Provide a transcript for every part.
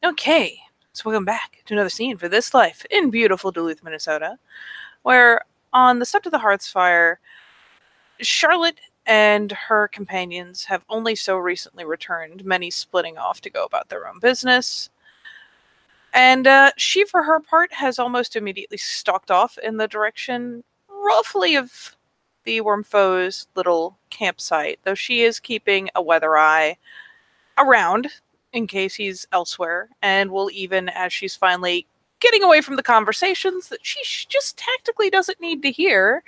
Okay, so welcome back to another scene for This Life in beautiful Duluth, Minnesota, where on the step to the hearth's fire, Charlotte and her companions have only so recently returned, many splitting off to go about their own business. And she, for her part, has almost immediately stalked off in the direction, roughly, of the Wormfoe's little campsite, though she is keeping a weather eye around in case he's elsewhere, and will, even as she's finally getting away from the conversations that she just tactically doesn't need to hear,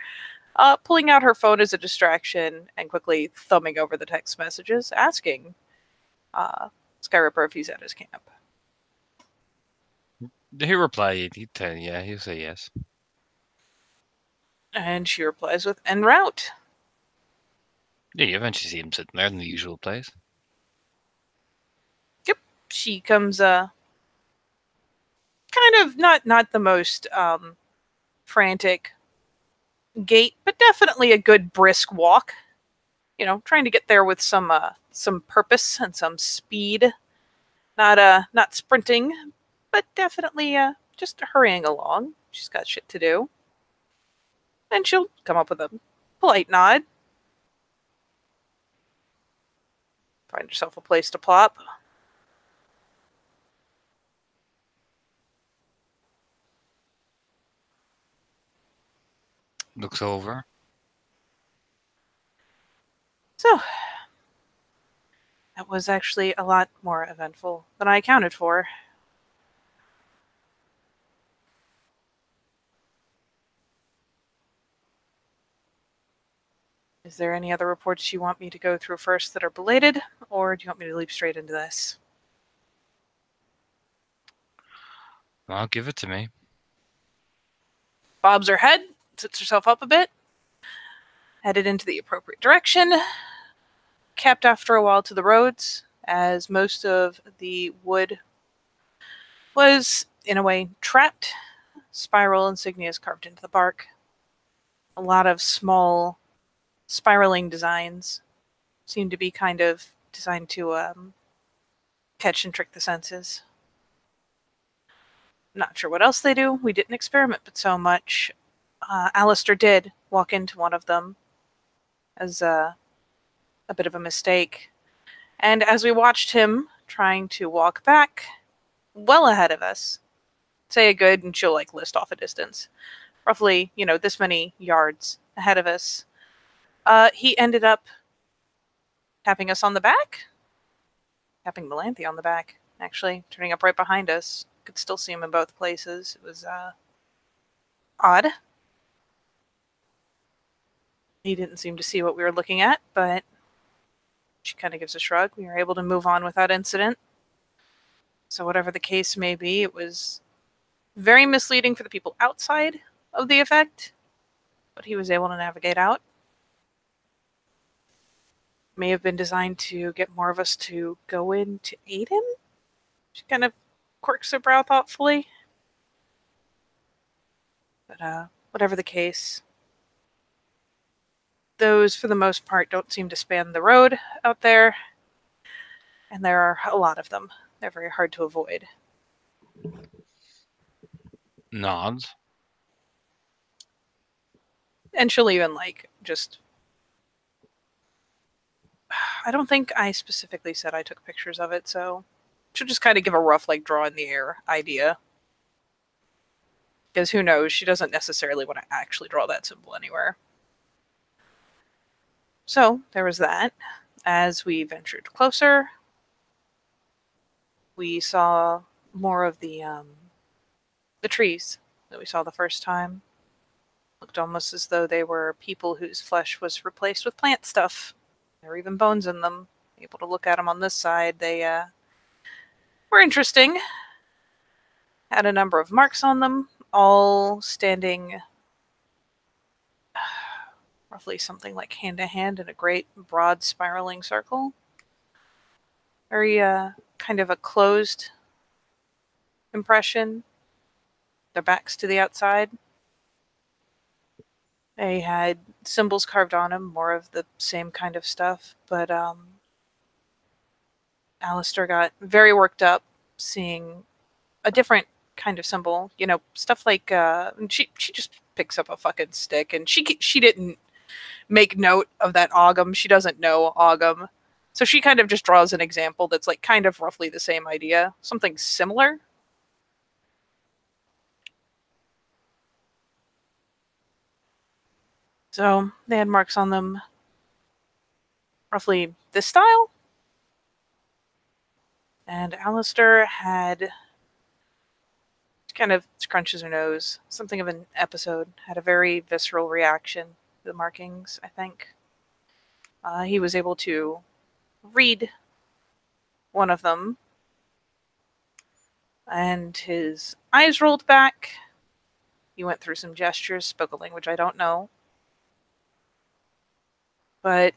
pulling out her phone as a distraction and quickly thumbing over the text messages, asking Skyripper if he's at his camp. He replied, he'll say yes. And she replies with en route. Yeah, you eventually see him sitting there in the usual place. Yep, she comes kind of not the most frantic gait, but definitely a good brisk walk. You know, trying to get there with some purpose and some speed. Not sprinting, but definitely just hurrying along. She's got shit to do. And she'll come up with a polite nod. Find herself a place to plop. Looks over. So, that was actually a lot more eventful than I accounted for. Is there any other reports you want me to go through first that are belated, or do you want me to leap straight into this? Well, give it to me. Bobs her head, sits herself up a bit, headed into the appropriate direction, kept after a while to the roads, as most of the wood was, in a way, trapped. Spiral insignias carved into the bark. A lot of small spiraling designs seem to be kind of designed to catch and trick the senses. Not sure what else they do. We didn't experiment but so much. Alistair did walk into one of them as a bit of a mistake. And as we watched him trying to walk back, well ahead of us, say a good, and she'll like list off a distance, roughly, this many yards ahead of us, he ended up tapping us on the back, tapping Melanthe on the back, actually, turning up right behind us. Could still see him in both places. It was odd. He didn't seem to see what we were looking at, but she kind of gives a shrug. We were able to move on without incident. So whatever the case may be, it was very misleading for the people outside of the effect, but he was able to navigate out. May have been designed to get more of us to go in to aid him. She kind of quirks her brow thoughtfully. But whatever the case, those, for the most part, don't seem to span the road out there, and there are a lot of them. They're very hard to avoid. Nods. And she'll even, just... I don't think I specifically said I took pictures of it, so she'll just kind of give a rough, draw in the air idea. Because who knows, she doesn't necessarily want to actually draw that symbol anywhere. So, there was that. As we ventured closer, we saw more of the trees that we saw the first time. Looked almost as though they were people whose flesh was replaced with plant stuff. There were even bones in them. Able to look at them on this side. They were interesting. Had a number of marks on them, all standing roughly something like hand to hand in a great broad spiraling circle. Very kind of a closed impression. Their backs to the outside. They had symbols carved on them, more of the same kind of stuff, but Alistair got very worked up, seeing a different kind of symbol. You know, stuff like she just picks up a fucking stick, and she didn't make note of that Ogham. She doesn't know Ogham. So she kind of just draws an example that's like kind of roughly the same idea, something similar. So they had marks on them roughly this style. And Alistair had kind of scrunches her nose. Something of an episode. Had a very visceral reaction to the markings, I think. He was able to read one of them, and his eyes rolled back. He went through some gestures, spoke a language I don't know, but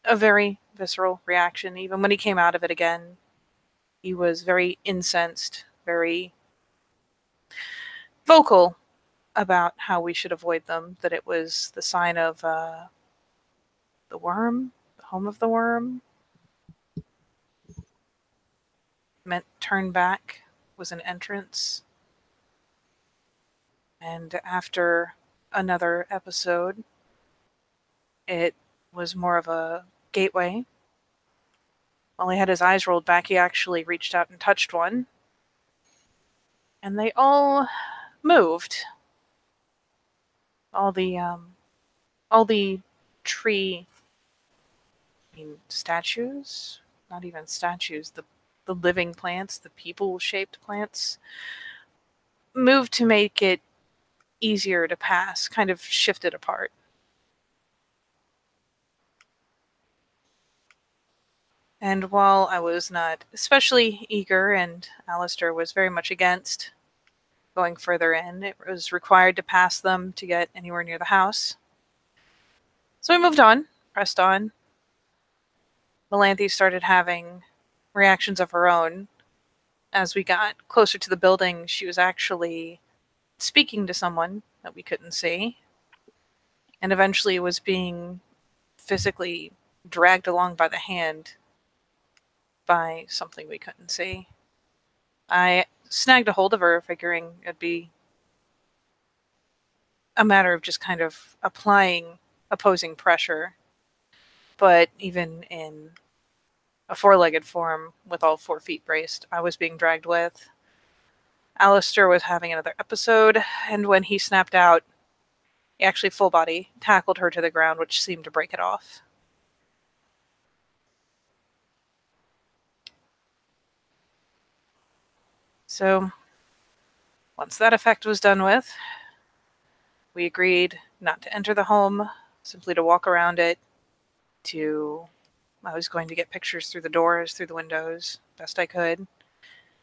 a very visceral reaction. Even when he came out of it again, he was very incensed, very vocal about how we should avoid them, that it was the sign of the worm, the home of the worm. Meant turn back was an entrance. And after another episode, it was more of a gateway. While he had his eyes rolled back, he actually reached out and touched one. And they all moved. All the tree, I mean, statues, not even statues, the living plants, the people-shaped plants, moved to make it easier to pass, kind of shifted apart. And while I was not especially eager, and Alistair was very much against going further in, it was required to pass them to get anywhere near the house. So we moved on, pressed on. Melanthe started having reactions of her own. As we got closer to the building, she was actually speaking to someone that we couldn't see, and eventually was being physically dragged along by the hand by something we couldn't see. I snagged a hold of her, figuring it'd be a matter of just kind of applying opposing pressure. But even in a four-legged form with all 4 feet braced, I was being dragged with. Alistair was having another episode, and when he snapped out, he actually full body tackled her to the ground, which seemed to break it off. So, once that effect was done with, we agreed not to enter the home, simply to walk around it, I was going to get pictures through the doors, through the windows, best I could.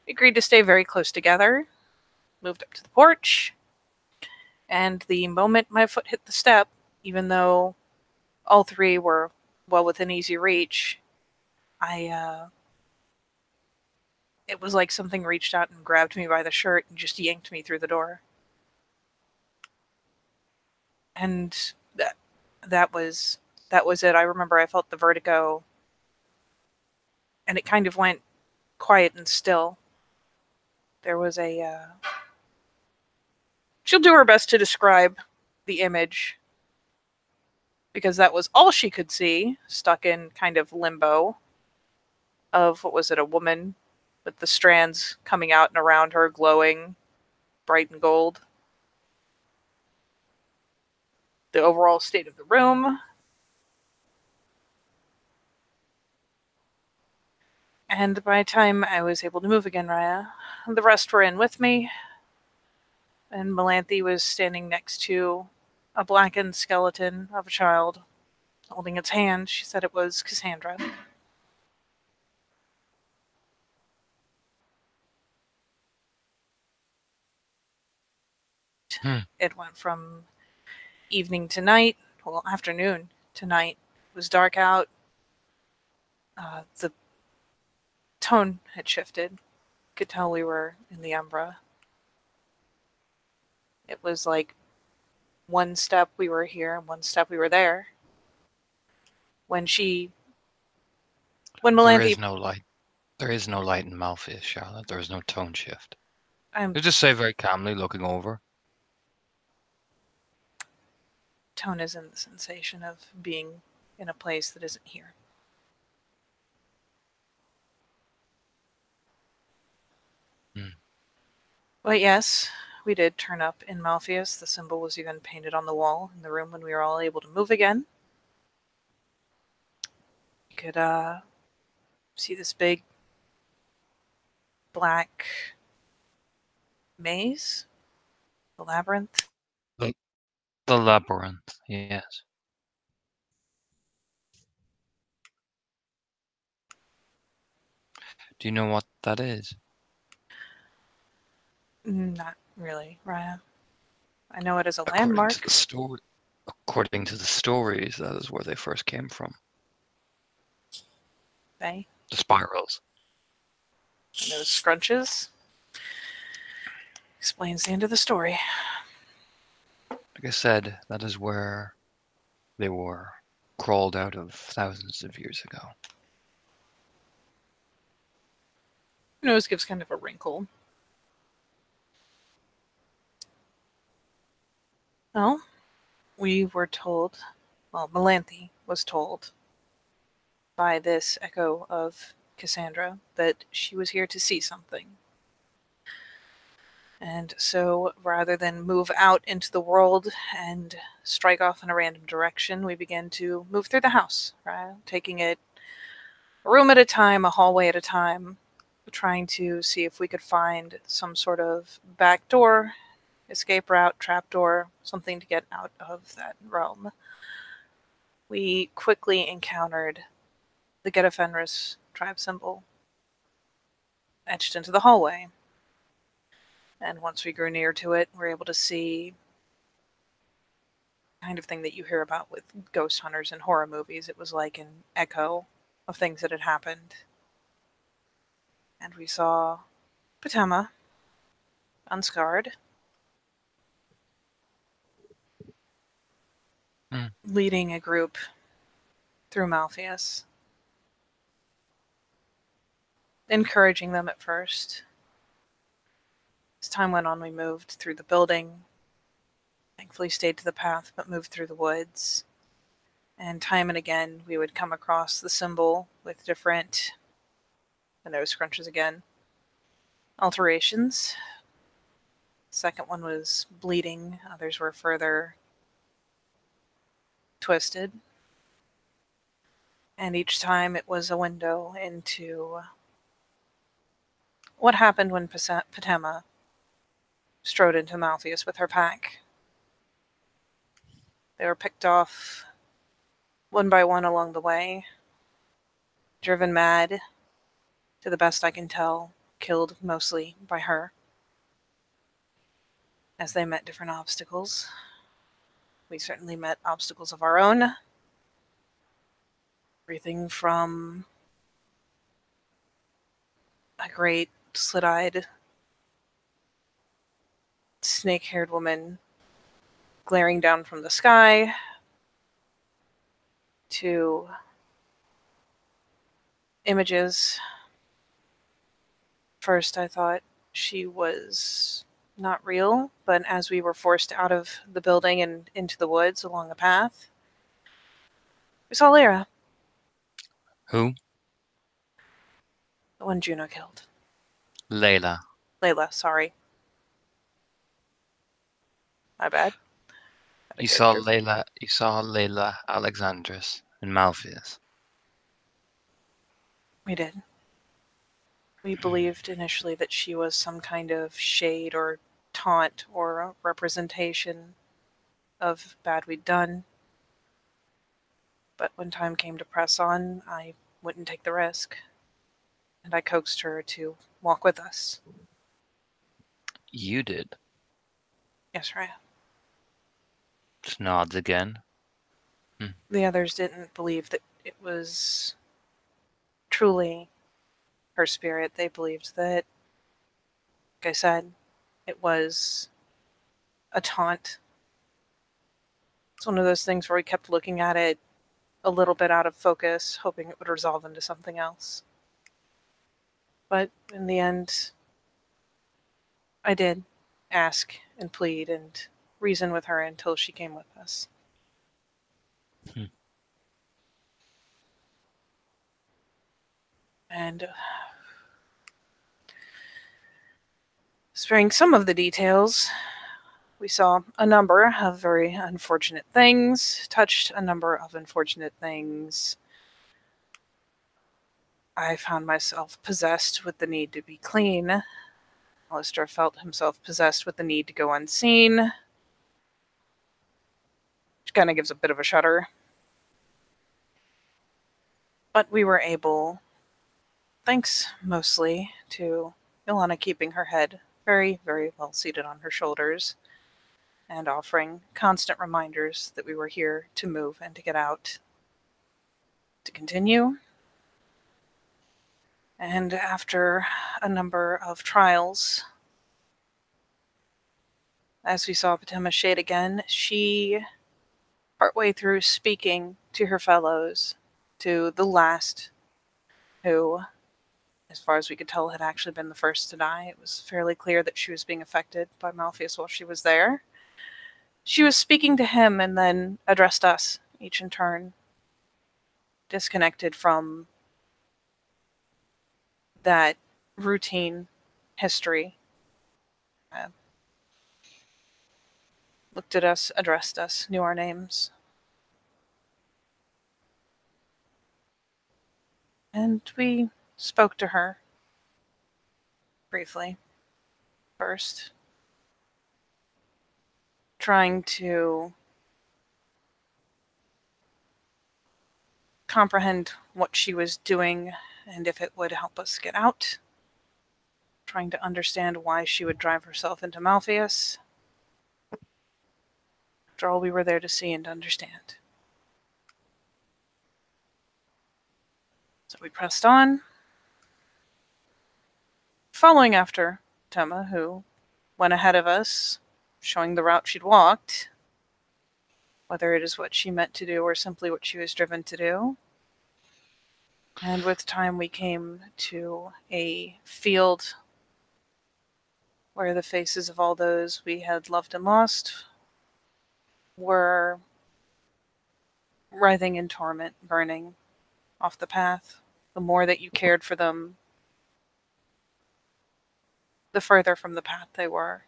We agreed to stay very close together, moved up to the porch, and the moment my foot hit the step, even though all 3 were well within easy reach, it was like something reached out and grabbed me by the shirt and just yanked me through the door. And that was it. I remember I felt the vertigo, and it kind of went quiet and still. There was she'll do her best to describe the image, because that was all she could see, stuck in kind of limbo of, what was it, a woman with the strands coming out and around her, glowing bright and gold. The overall state of the room. And by the time I was able to move again, Raya, the rest were in with me, and Melanthe was standing next to a blackened skeleton of a child, holding its hand. She said it was Cassandra. It went from evening to night, well, afternoon to night. It was dark out. The tone had shifted. Could tell we were in the Umbra. It was like one step we were here, and one step we were there. When There is Melanthe, no light. There is no light in Malpheus, Charlotte. There is no tone shift. I'm You just say very calmly, looking over. Tone is in the sensation of being in a place that isn't here. Hmm. But yes, we did turn up in Malpheus. The symbol was even painted on the wall in the room when we were all able to move again. You could see this big black maze, the labyrinth. The, the labyrinth, yes. Do you know what that is? Not really, Raya. I know it is a According to the landmark. story, according to the stories, that is where they first came from. They The spirals. and those scrunches explains the end of the story. Like I said, that is where they were crawled out of thousands of years ago. Nose gives kind of a wrinkle. Well, we were told, well, Melanthe was told by this echo of Cassandra that she was here to see something. And so rather than move out into the world and strike off in a random direction, we began to move through the house, right? Taking it a room at a time, a hallway at a time, trying to see if we could find some sort of back door, escape route, trapdoor, something to get out of that realm. We quickly encountered the Geta Fenris tribe symbol etched into the hallway. And once we grew near to it, we were able to see the kind of thing that you hear about with ghost hunters in horror movies. It was like an echo of things that had happened. And we saw Patema, unscarred, Hmm. leading a group through Malpheus, encouraging them at first. As time went on, we moved through the building, thankfully stayed to the path, but moved through the woods. And time and again, we would come across the symbol with different, the nose scrunches again, alterations. The second one was bleeding, others were further twisted. And each time it was a window into what happened when Patema strode into Malpheus with her pack. They were picked off one by one along the way, driven mad, to the best I can tell, killed mostly by her. As they met different obstacles, we certainly met obstacles of our own. Everything from a great slit eyed, snake haired woman glaring down from the sky to images. First, I thought she was not real, but as we were forced out of the building and into the woods along a path, we saw Lyra, Who? the one Juno killed. Layla. Layla, sorry. My bad. Out of You saw character. Layla. You saw Layla Alexandris in Malpheus. We did. We believed initially that she was some kind of shade or taunt or a representation of bad we'd done. But when time came to press on, I wouldn't take the risk. And I coaxed her to walk with us. You did. Yes, Raya. Just nods again. The others didn't believe that it was truly her spirit. They believed that, like I said, it was a taunt. It's one of those things where we kept looking at it a little bit out of focus, hoping it would resolve into something else. But in the end, I did ask and plead and reason with her until she came with us. Hmm. And sparing some of the details, we saw a number of very unfortunate things, touched a number of unfortunate things. I found myself possessed with the need to be clean. Alistair felt himself possessed with the need to go unseen, which kind of gives a bit of a shudder. But we were able, thanks mostly to Ilana keeping her head very, very well seated on her shoulders and offering constant reminders that we were here to move and to get out, to continue. And after a number of trials, as we saw Patema shade again, she, partway through speaking to her fellows, to the last who, as far as we could tell, had actually been the first to die. It was fairly clear that she was being affected by Malpheus while she was there. She was speaking to him and then addressed us, each in turn, disconnected from that routine history. Uh, Looked at us, addressed us, knew our names. And we spoke to her briefly first, trying to comprehend what she was doing and if it would help us get out, trying to understand why she would drive herself into Malpheus. After all, we were there to see and understand. So we pressed on, following after Tema, who went ahead of us, showing the route she'd walked, whether it is what she meant to do or simply what she was driven to do. And with time, we came to a field where the faces of all those we had loved and lost were writhing in torment, burning off the path. The more that you cared for them, the further from the path they were,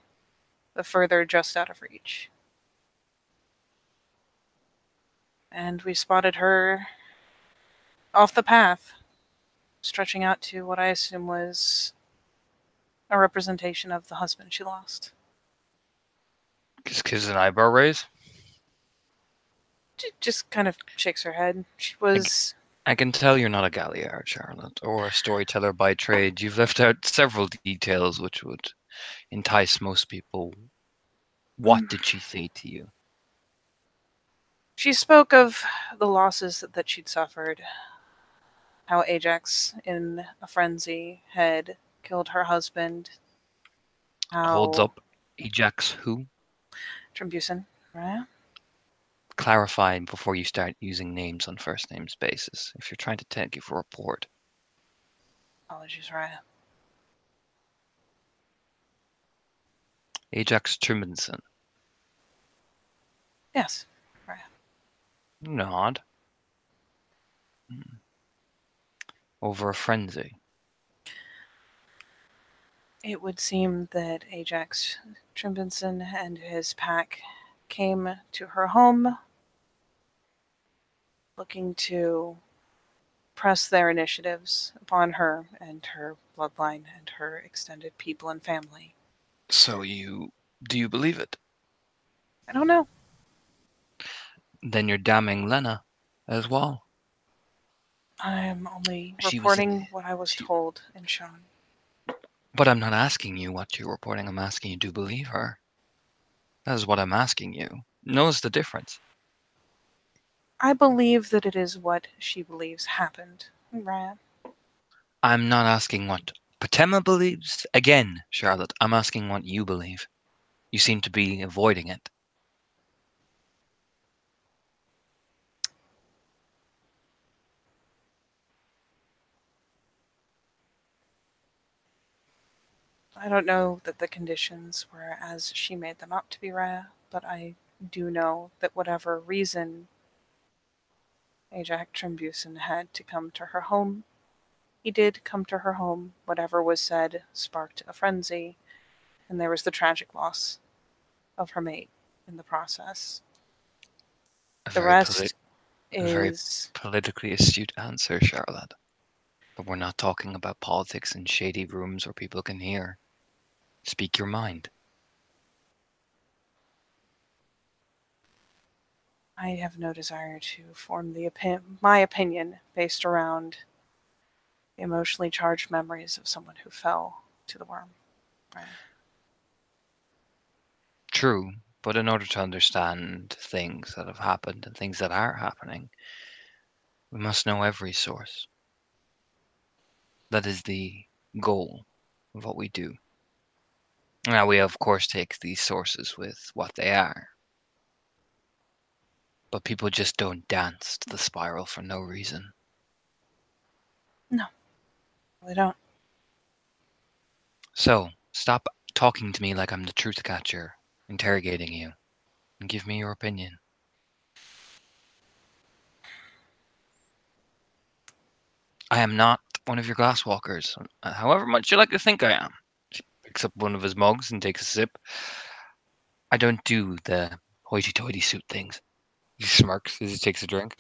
the further just out of reach. And we spotted her off the path, stretching out to what I assume was a representation of the husband she lost. Just gives an eyebrow raise. She just kind of shakes her head. She I, c- was. I can tell you're not a Galliard, Charlotte, or a storyteller by trade. You've left out several details which would entice most people. What did she say to you? She spoke of the losses that she'd suffered, how Ajax, in a frenzy, had killed her husband, Holds how up Ajax who? Trimbusan, right? Clarify before you start using names on first names basis. If you're trying to give a report. Apologies, Raya. Ajax Trimminson. Yes, Raya. Nod. Over a frenzy. It would seem that Ajax Trimbenson and his pack came to her home looking to press their initiatives upon her and her bloodline and her extended people and family. So do you believe it? I don't know. Then you're damning Lena as well. I'm only She was reporting what I was she told and shown. But I'm not asking you what you're reporting, I'm asking you to believe her. That is what I'm asking you. Knows the difference. I believe that it is what she believes happened. Raya. I'm not asking what Patema believes. Again, Charlotte, I'm asking what you believe. You seem to be avoiding it. I don't know that the conditions were as she made them out to be, Raya, but I do know that whatever reason Ajax Trimbuson had to come to her home, he did come to her home. Whatever was said sparked a frenzy, and there was the tragic loss of her mate in the process. A The very rest a very is. politically astute answer, Charlotte. But we're not talking about politics in shady rooms where people can hear. Speak your mind. I have no desire to form my opinion based around the emotionally charged memories of someone who fell to the worm. Right? True, but in order to understand things that have happened and things that are happening, we must know every source. That is the goal of what we do. Now, we of course take these sources with what they are, but people just don't dance to the spiral for no reason. No, they don't. So, stop talking to me like I'm the truth catcher, interrogating you, and give me your opinion. I am not one of your glasswalkers, however much you like to think I am. She picks up one of his mugs and takes a sip. I don't do the hoity-toity suit things. He smirks as he takes a drink.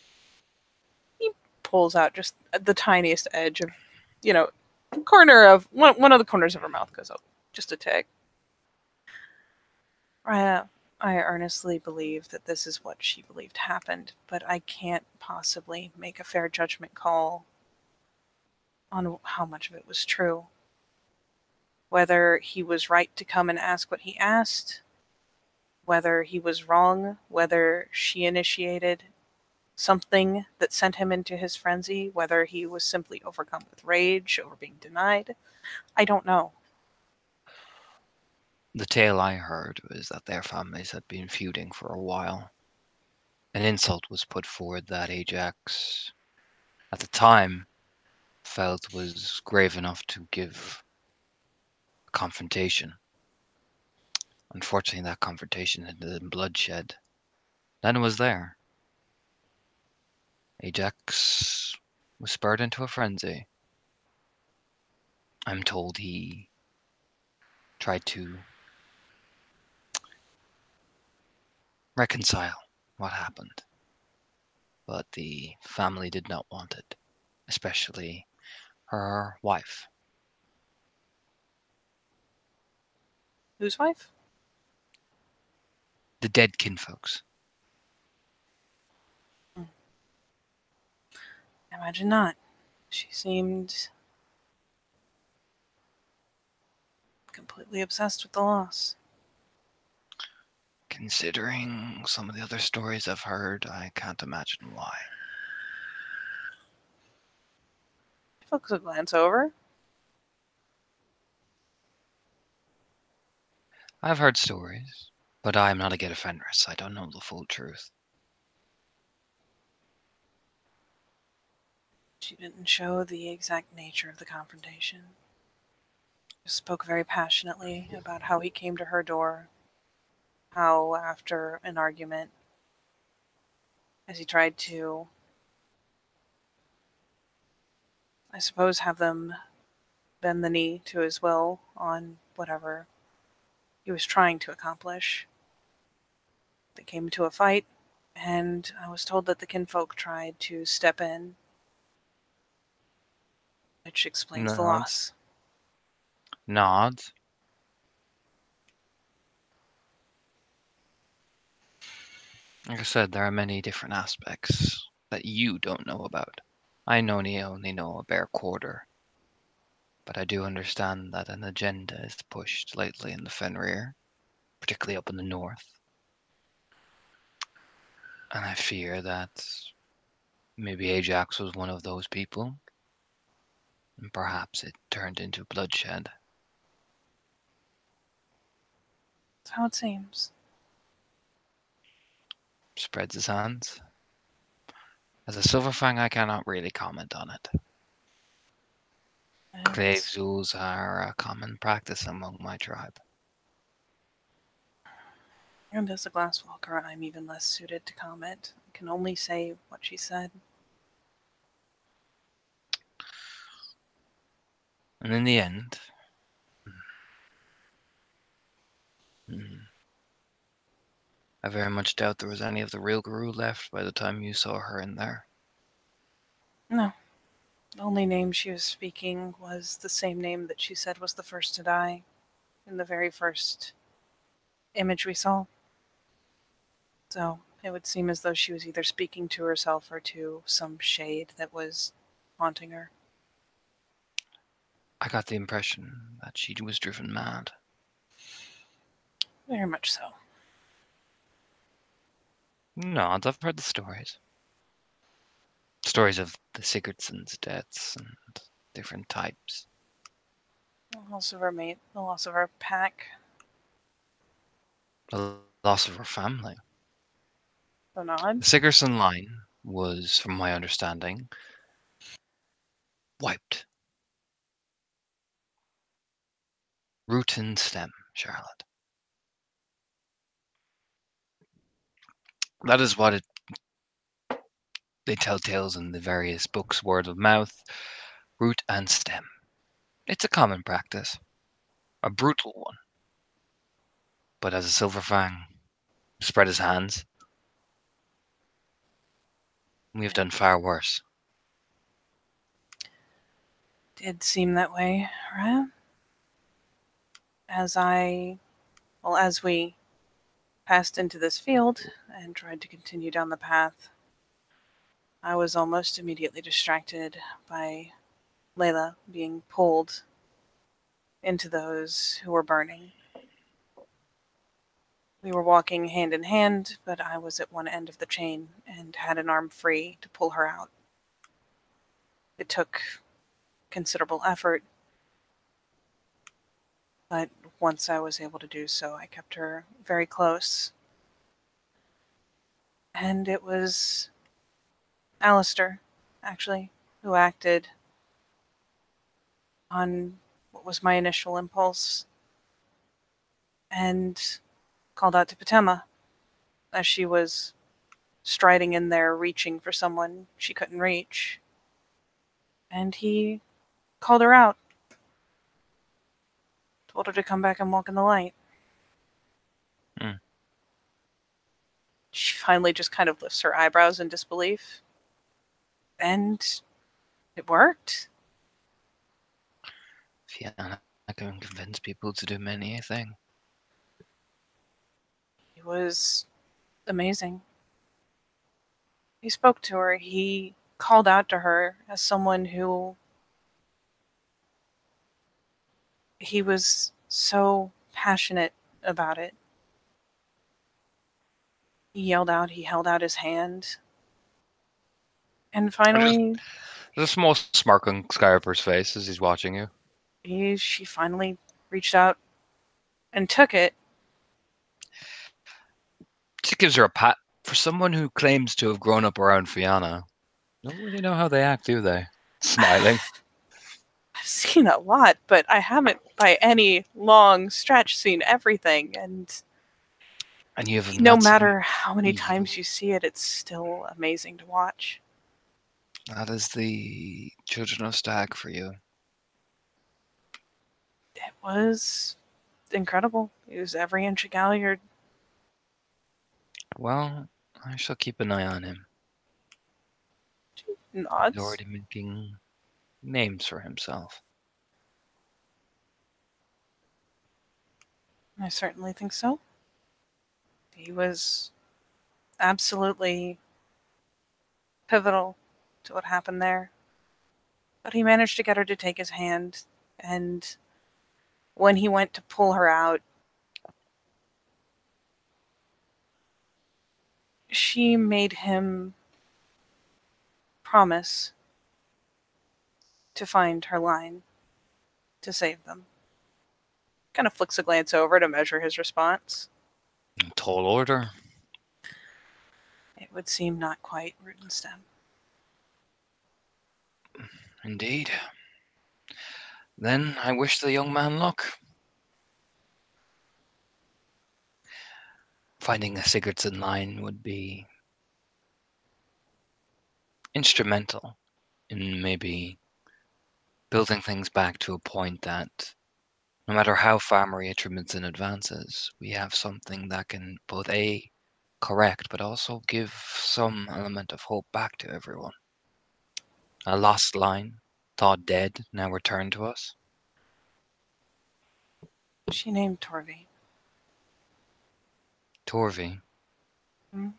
He pulls out just the tiniest edge of, you know, corner of one of the corners of her mouth goes up just a tick. Raya, I earnestly believe that this is what she believed happened, but I can't possibly make a fair judgment call on how much of it was true. Whether he was right to come and ask what he asked, whether he was wrong, whether she initiated something that sent him into his frenzy, whether he was simply overcome with rage over being denied. I don't know. The tale I heard was that their families had been feuding for a while. An insult was put forward that Ajax, at the time, felt was grave enough to give a confrontation. Unfortunately, that confrontation ended in bloodshed. Then it was there. Ajax was spurred into a frenzy. I'm told he tried to reconcile what happened, but the family did not want it, especially her wife. Whose wife? The dead kinfolks. Hmm. Imagine not. She seemed completely obsessed with the loss. Considering some of the other stories I've heard, I can't imagine why. Folks would glance over. I've heard stories, but I'm not a get offenderess. I don't know the full truth. She didn't show the exact nature of the confrontation. She spoke very passionately about how he came to her door, how after an argument, as he tried to, I suppose, have them bend the knee to his will on whatever he was trying to accomplish. They came to a fight, and I was told that the kinfolk tried to step in, which explains the Nods. loss. Nods. Like I said, there are many different aspects that you don't know about. I only know a bare quarter, but I do understand that an agenda is pushed lately in the Fenrir, particularly up in the north, and I fear that maybe Ajax was one of those people, and perhaps it turned into bloodshed. That's how it seems. Spreads his hands. As a Silverfang, I cannot really comment on it. Clave And, zoos are a common practice among my tribe. and as a glasswalker, I'm even less suited to comment. I can only say what she said. And in the end, hmm, I very much doubt there was any of the real Guru left by the time you saw her in there. No, the only name she was speaking was the same name that she said was the first to die in the very first image we saw. So it would seem as though she was either speaking to herself or to some shade that was haunting her. I got the impression that she was driven mad. Very much so. No, I've heard the stories. Stories of the Sigurdsson's deaths and different types. The loss of our mate, the loss of our pack, The loss of her family. the nod. The Sigurdsson line was, from my understanding, wiped. Root and stem, Charlotte. That is what they tell tales in the various books, word of mouth, root and stem. It's a common practice, a brutal one. But as a Silver Fang spread his hands, we have It done far worse. did seem that way, right? As I, well, as we passed into this field and tried to continue down the path, I was almost immediately distracted by Layla being pulled into those who were burning. We were walking hand in hand, but I was at one end of the chain and had an arm free to pull her out. It took considerable effort, but once I was able to do so, I kept her very close. And it was Alistair, actually, who acted on what was my initial impulse and called out to Patema as she was striding in there, reaching for someone she couldn't reach. And he called her out, told her to come back and walk in the light. Hmm. She finally just kind of lifts her eyebrows in disbelief. And it worked. Fiona can convince people to do many a thing. It was amazing. He spoke to her. He called out to her as someone who he was so passionate about it. He yelled out, he held out his hand. And finally, There's a small smirk on Skyriper's face as he's watching you. she finally reached out and took it. She gives her a pat. For someone who claims to have grown up around Fiona, don't really know how they act, do they? Smiling. I've seen a lot, but I haven't by any long stretch seen everything. And And you have no not seen matter how many evil. times you see it, it's still amazing to watch. That is the Children of Stag for you. It was incredible. It was every inch a galliard. Well, I shall keep an eye on him. He's Nods. already making names for himself. I certainly think so. He was absolutely pivotal to what happened there. But he managed to get her to take his hand, and when he went to pull her out, she made him promise to find her line to save them. Kind of flicks a glance over to measure his response. Tall order. It would seem not quite root and stem. Indeed. Then I wish the young man luck. Finding a Sigurdsson line would be instrumental in maybe building things back to a point that no matter how far Maria Trimminson advances, we have something that can both A, correct, but also give some element of hope back to everyone. A lost line, thought dead, now returned to us. She named Torvi. Torvi, Hmm?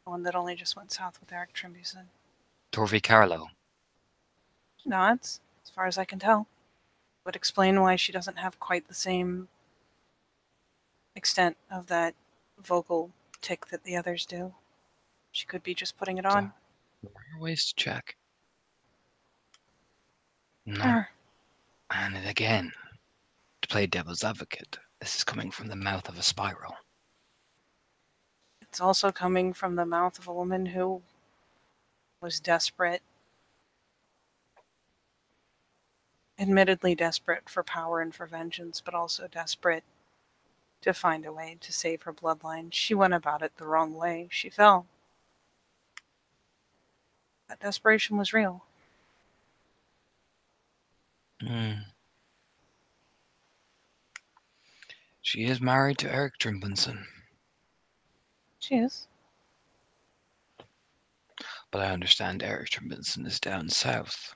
The one that only just went south with Eric Trimbuson. Torvi Carlo. Nods, as far as I can tell. Would explain why she doesn't have quite the same extent of that vocal tick that the others do. She could be just putting it So, on. there are ways to check. Not, Er, and again, to play devil's advocate, this is coming from the mouth of a spiral. it's also coming from the mouth of a woman who was desperate, admittedly desperate for power and for vengeance, but also desperate to find a way to save her bloodline. She went about it the wrong way. She fell. That desperation was real. Mm. She is married to Eric Trimminson, She is. but I understand Eric Trimminson is down south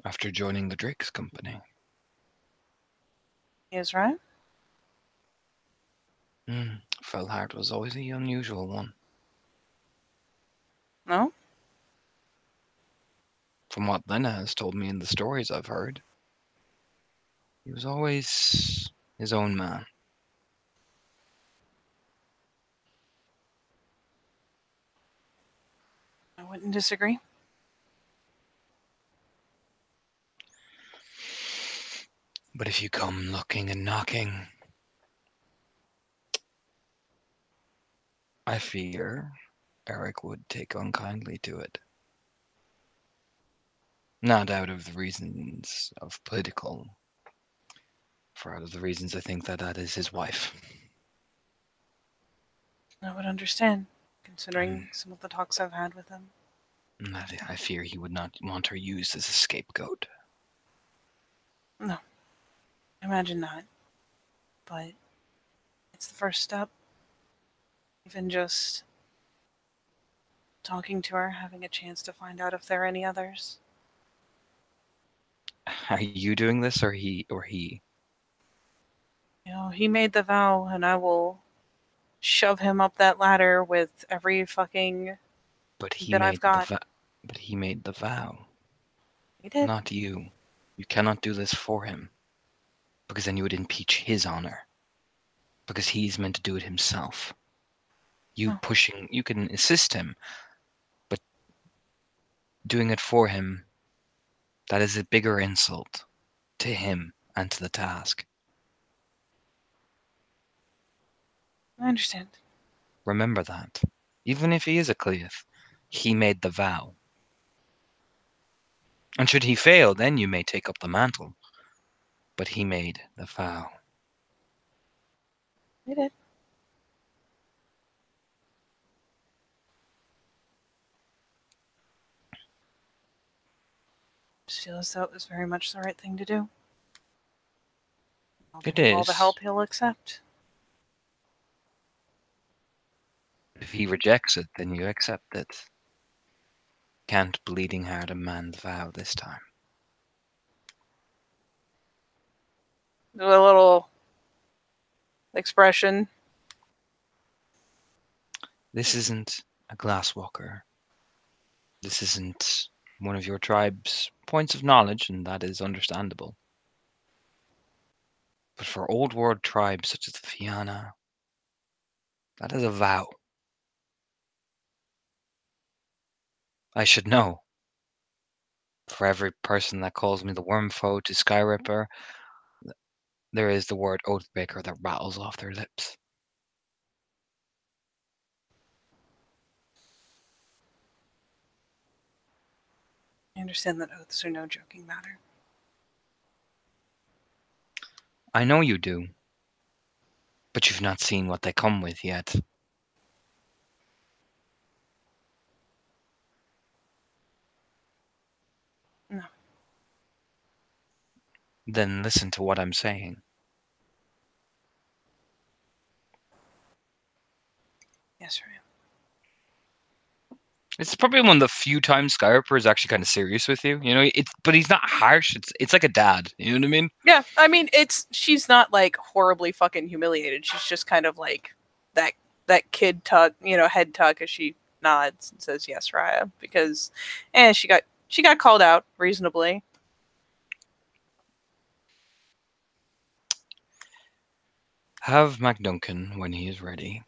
after joining the Drake's company. He is, right? Fellhart was always the unusual one. No? From what Lena has told me in the stories I've heard, he was always his own man. I wouldn't disagree. But if you come looking and knocking, I fear Eric would take unkindly to it. Not out of the reasons of political, for out of the reasons I think that that is his wife. I would understand, And considering some of the talks I've had with him. that I fear he would not want her used as a scapegoat. No, imagine not. But it's the first step. Even just talking to her, having a chance to find out if there are any others. Are you doing this or he? You know, he made the vow, and I will shove him up that ladder with every fucking But he bit I've made the got. but he made the vow, He did. not you. You cannot do this for him, because then you would impeach his honor, because he's meant to do it himself. You No, pushing, you can assist him, but doing it for him, that is a bigger insult to him and to the task. I understand. Remember that. Even if he is a Cleith, he made the vow. And should he fail, then you may take up the mantle. But he made the vow. He did. Just feel as though it was very much the right thing to do. I'll give It him all the is. help he'll accept. If he rejects it, then you accept it. Can't bleeding heart a man's vow this time. Do a little expression. This isn't a glasswalker. This isn't one of your tribe's points of knowledge, and that is understandable. But for old world tribes such as the Fianna, that is a vow. I should know. For every person that calls me the Wormfoe to Skyripper, there is the word Oathbreaker that rattles off their lips. I understand that oaths are no joking matter. I know you do, but you've not seen what they come with yet. No. Then listen to what I'm saying. Yes, sir. It's probably one of the few times Skyriper is actually kind of serious with you. You know, but he's not harsh. It's like a dad. You know what I mean? Yeah, I mean, she's not like horribly fucking humiliated. She's just kind of like that kid tug, head tug as she nods and says yes, Raya, because she got called out reasonably. Have MacDuncan when he is ready,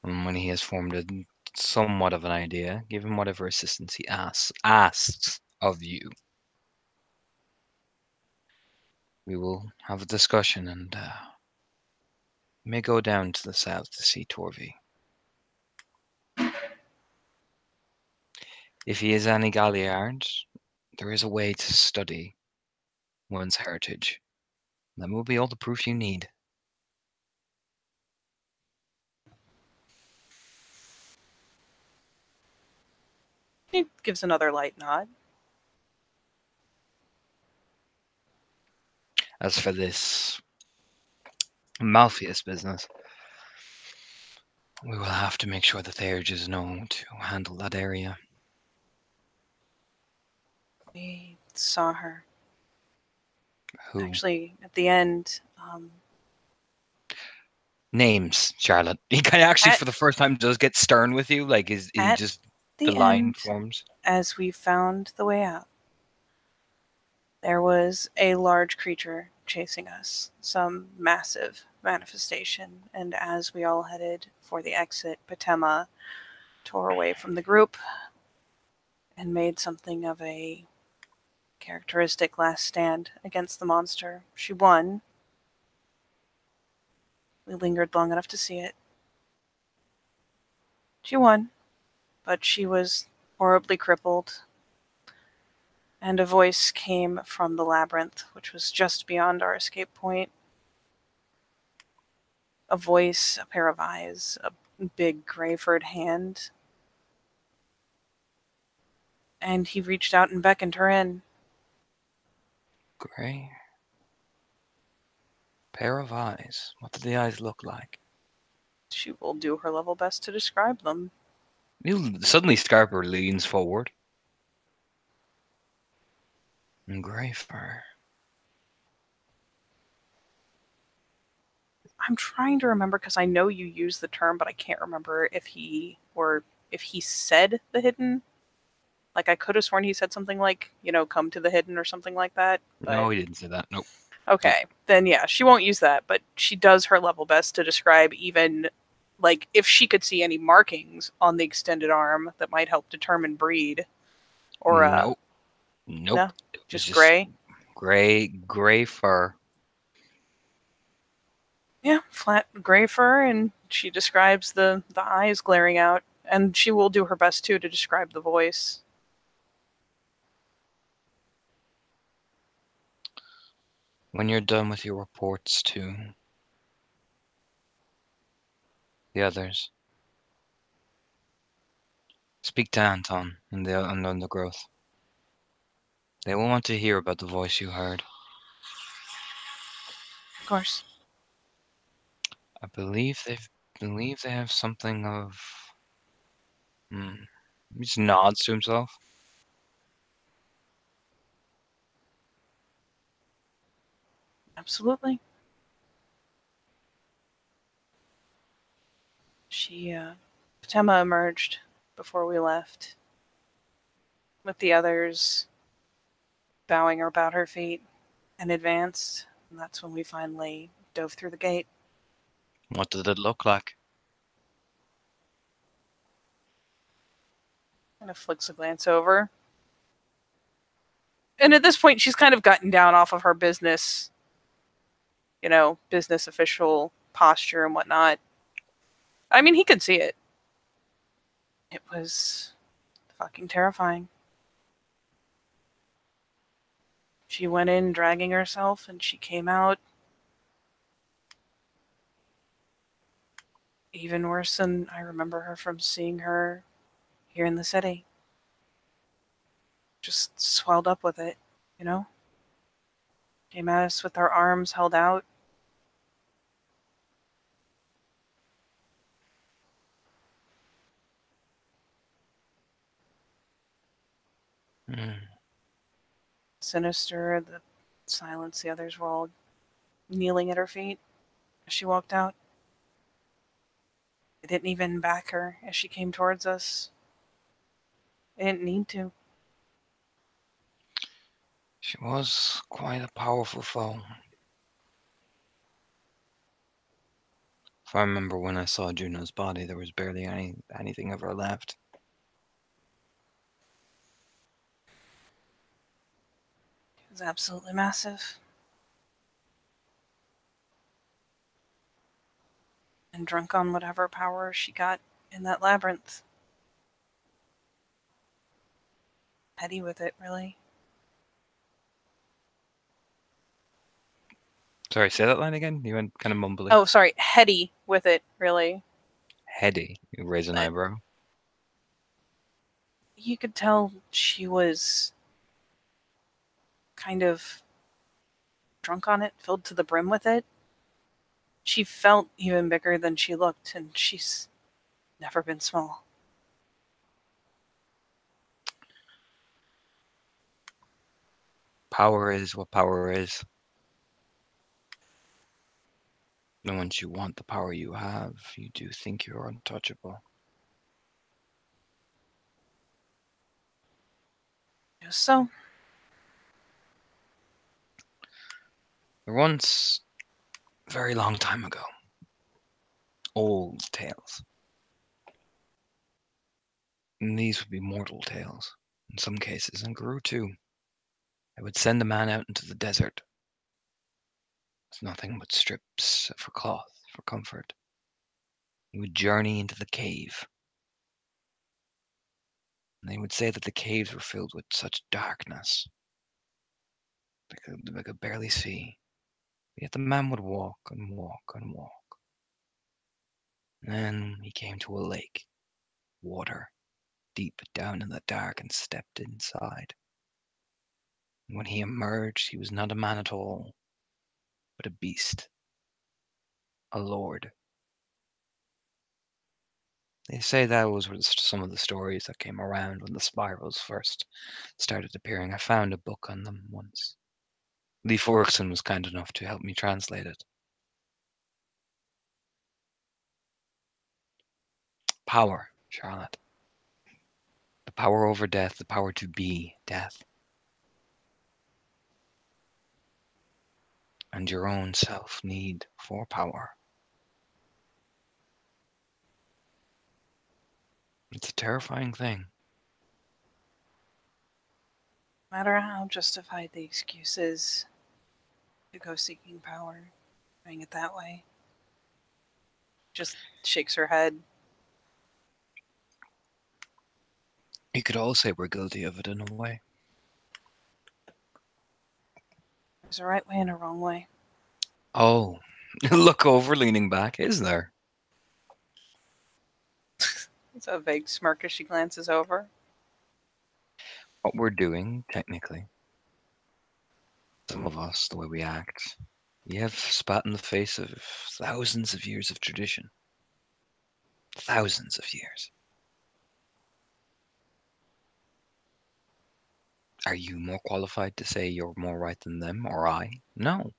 and when he has formed a somewhat of an idea, give him whatever assistance he asks of you. We will have a discussion and may go down to the south to see Torvi. If he is any Galliard, there is a way to study one's heritage. That will be all the proof you need. He gives another light nod. As for this Malpheus business, we will have to make sure that Theurges know to handle that area. We saw her Who? actually at the end. Names, Charlotte. He kind of actually, At for the first time, does get stern with you. Like, is he at just the the line end, forms? as we found the way out, there was a large creature chasing us, some massive manifestation, and as we all headed for the exit, Patema tore away from the group and made something of a characteristic last stand against the monster. She won. We lingered long enough to see it. She won, but she was horribly crippled, and a voice came from the labyrinth, which was just beyond our escape point. A voice, a pair of eyes, a big gray furred hand, and he reached out and beckoned her in. Grey pair of eyes. What do the eyes look like? She will do her level best to describe them. Suddenly, Scarper leans forward. Grey fur. I'm trying to remember because I know you used the term, but I can't remember if he said the hidden. Like I could have sworn he said something like, come to the hidden or something like that. No, But he didn't say that. Nope. Nope. okay, then yeah, she won't use that, but she does her level best to describe even like if she could see any markings on the extended arm that might help determine breed or Nope. Nope. no, It was just just gray. gray fur. Yeah, flat gray fur, and she describes the eyes glaring out, and she will do her best too to describe the voice. When you're done with your reports to the others, speak to Anton and the undergrowth. They will want to hear about the voice you heard. Of course, I believe they have something of. Hmm. He just nods to himself. absolutely. She Fatema emerged before we left, with the others bowing about her feet, and advanced. And that's when we finally dove through the gate. What did it look like? Kind of flicks a glance over. And at this point, she's kind of gotten down off of her business, business official posture and whatnot. I mean, he could see it. It was fucking terrifying. She went in dragging herself and she came out even worse than I remember her from seeing her here in the city. Just swelled up with it, you know? Came at us with her arms held out. Mm. Sinister, the silence, the others were all kneeling at her feet as she walked out. They didn't even back her as she came towards us. They didn't need to. She was quite a powerful foe. If I remember when I saw Juno's body, there was barely anything of her left. It was absolutely massive. And drunk on whatever power she got in that labyrinth. Heady with it, really. Sorry, say that line again? You went kind of mumbly. Oh, sorry, heady with it, really. Heady. You raise an But eyebrow. you could tell she was kind of drunk on it, filled to the brim with it. She felt even bigger than she looked, and she's never been small. Power is what power is. And once you want the power you have, you do think you're untouchable. Just so, Once, a very long time ago, old tales. And these would be mortal tales, in some cases, and grew too. I would send a man out into the desert with nothing but strips for cloth, for comfort. He would journey into the cave, and they would say that the caves were filled with such darkness they could barely see. Yet the man would walk and walk and walk. And then he came to a lake, water, deep down in the dark, and stepped inside. And when he emerged, he was not a man at all, but a beast, a lord. They say that was some of the stories that came around when the spirals first started appearing. I found a book on them once. Leif Erikson was kind enough to help me translate it. Power, Charlotte. The power over death, the power to be death. And your own self need for power. It's a terrifying thing. no matter how justified the excuse is to go seeking power, doing it that way, just shakes her head. You could all say we're guilty of it in a way. There's a right way and a wrong way. Oh, look over leaning back, is there? It's a vague smirk as she glances over. What we're doing, technically, some of us, the way we act, we have spat in the face of thousands of years of tradition. Thousands of years. Are you more qualified to say you're more right than them or I? No.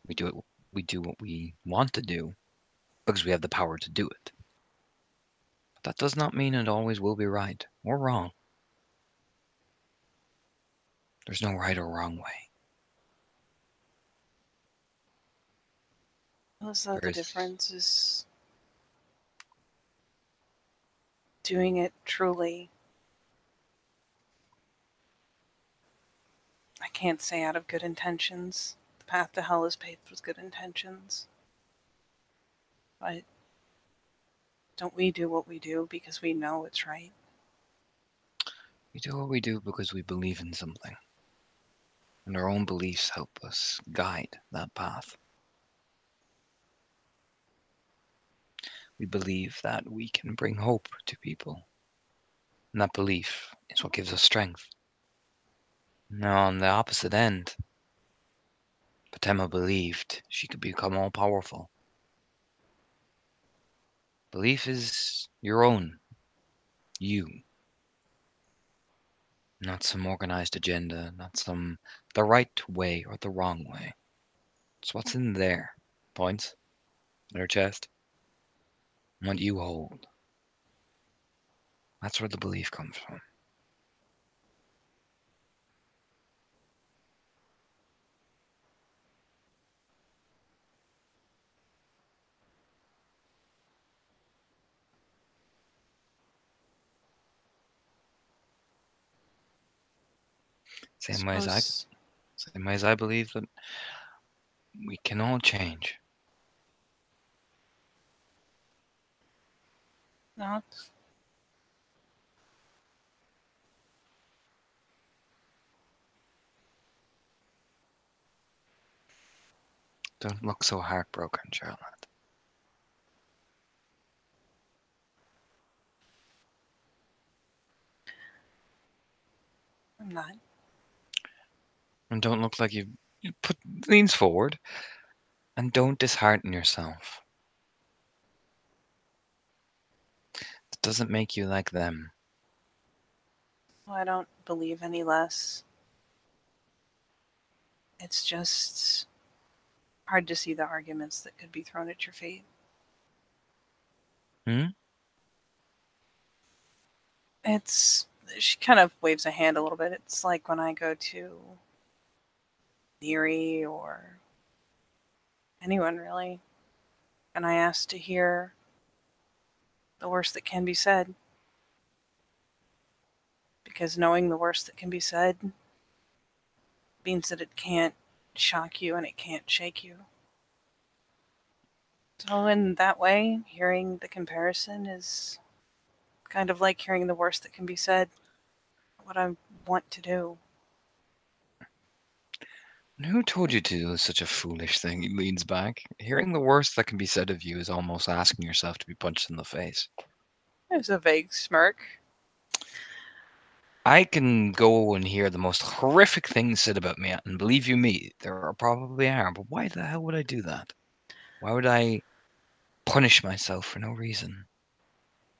We do it we do what we want to do because we have the power to do it. But that does not mean it always will be right or wrong. There's no right or wrong way. Also, There the is difference is doing it truly. I can't say out of good intentions. The path to hell is paved with good intentions. But don't we do what we do because we know it's right? we do what we do because we believe in something. and our own beliefs help us guide that path. We believe that we can bring hope to people, and that belief is what gives us strength. Now, on the opposite end, Fatima believed she could become all powerful. Belief is your own, you, not some organized agenda, not some the right way or the wrong way. It's what's in there. Points in her chest. What you hold. That's where the belief comes from. I Same way as I suppose same way as I believe that we can all change. not. Don't look so heartbroken, Charlotte. I'm not. And don't look like you put leans forward and don't dishearten yourself. It doesn't make you like them. Well, I don't believe any less. It's just hard to see the arguments that could be thrown at your feet. Hmm? It's she kind of waves a hand a little bit. It's like when I go to Neary or anyone really, and I ask to hear the worst that can be said, because knowing the worst that can be said means that it can't shock you and it can't shake you. So in that way, hearing the comparison is kind of like hearing the worst that can be said. What I want to do. And who told you to do such a foolish thing? He leans back. Hearing the worst that can be said of you is almost asking yourself to be punched in the face. There's a vague smirk. I can go and hear the most horrific things said about me, and believe you me, there are probably are, but why the hell would I do that? Why would I punish myself for no reason?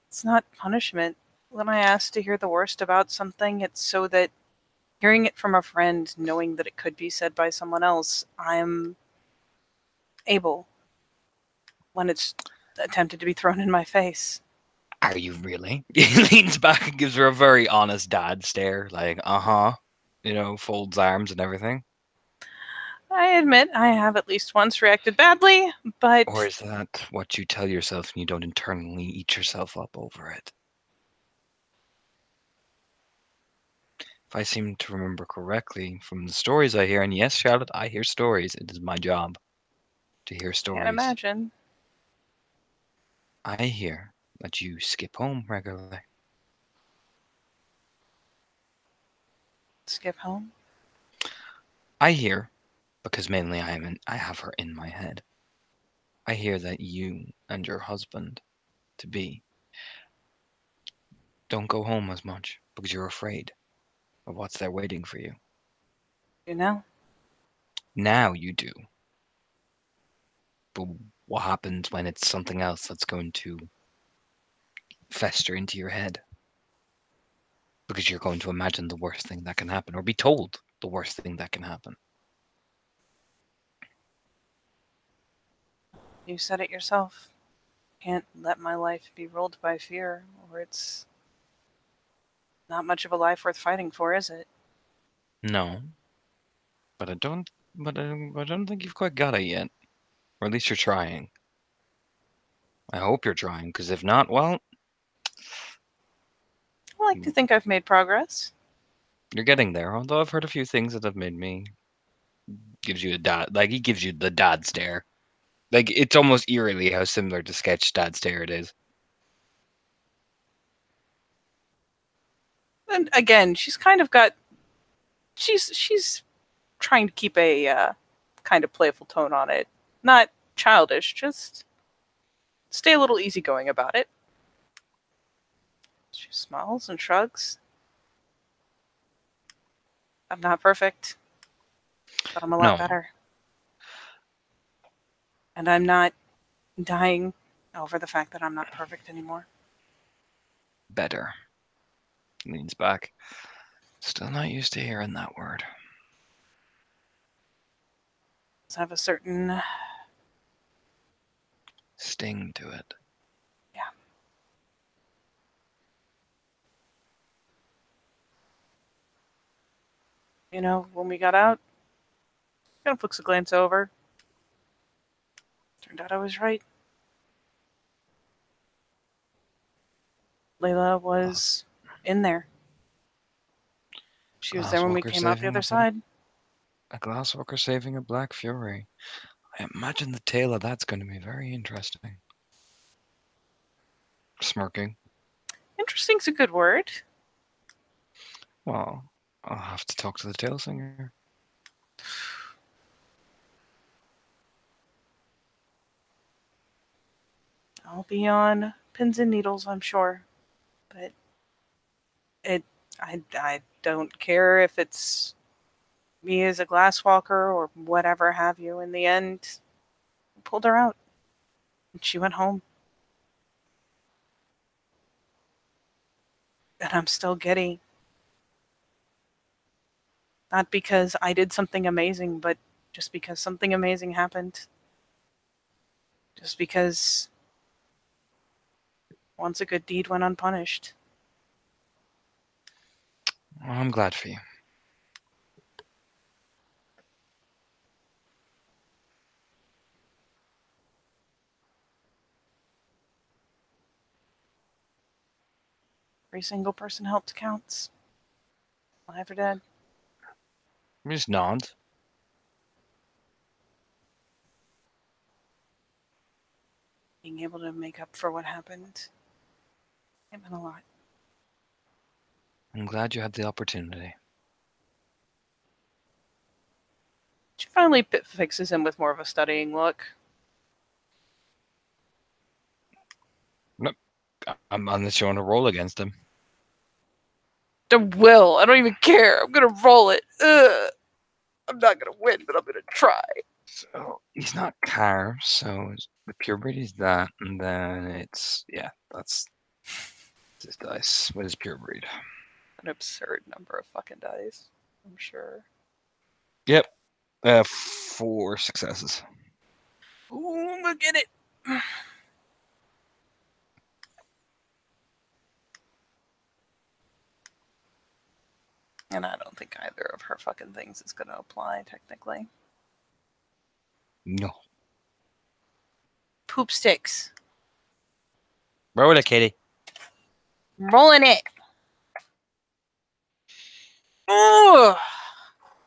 It's not punishment. When I ask to hear the worst about something, it's so that hearing it from a friend, knowing that it could be said by someone else, I'm able when it's attempted to be thrown in my face. Are you really? He leans back and gives her a very honest dad stare, like, uh-huh, folds arms and everything. I admit I have at least once reacted badly, Or but is that what you tell yourself and you don't internally eat yourself up over it? If I seem to remember correctly from the stories I hear, and yes, Charlotte, I hear stories. It is my job to hear can't stories. imagine. I hear that you skip home regularly. Skip home? I hear, because mainly I have her in my head. I hear that you and your husband to be don't go home as much because you're afraid of what's there waiting for you. You know? Now you do. But what happens when it's something else that's going to fester into your head? Because you're going to imagine the worst thing that can happen or be told the worst thing that can happen. You said it yourself. Can't let my life be ruled by fear, or it's not much of a life worth fighting for, is it? No, but I don't think you've quite got it yet. Or at least you're trying. I hope you're trying, because if not, well, I like to think I've made progress. you're getting there. Although I've heard a few things that have made me gives you a dad like he gives you the dad stare. Like it's almost eerily how similar to sketch dad stare it is. And again, she's kind of got she's trying to keep a kind of playful tone on it. Not childish, just stay a little easygoing about it. She smiles and shrugs. I'm not perfect, but I'm a lot No, better. And I'm not dying over the fact that I'm not perfect anymore. better. Leans back. Still not used to hearing that word. I have a certain, Sting to it. yeah. You know, when we got out, kind of looks a glance over. Turned out I was right. Layla Glass, was in there. She was there when we glasswalker came out the saving other side. a glasswalker saving a black fury. I imagine the tale of that's going to be very interesting. Smirking. Interesting's a good word. Well, I'll have to talk to the tale singer. I'll be on pins and needles, I'm sure. But it, I don't care if it's me as a glasswalker or whatever have you. In the end, I pulled her out, and she went home. And I'm still giddy. Not because I did something amazing, but just because something amazing happened. Just because once a good deed went unpunished. Well, I'm glad for you. Every single person helped counts, alive or dead. We just nod. Being able to make up for what happened, it meant a lot. I'm glad you had the opportunity. She finally fixes him with more of a studying look. Nope. I'm unless you want to roll against him. The will. I don't even care. I'm gonna roll it. Ugh. I'm not gonna win, but I'm gonna try. So he's not carved, so the purebred is that, and then yeah, that's his dice. What is purebred? An absurd number of fucking dice, I'm sure. Yep, 4 successes. Ooh, I'm gonna get it. And I don't think either of her fucking things is gonna apply, technically. No. Poop sticks. Roll it, Katie. Rolling it. Oh,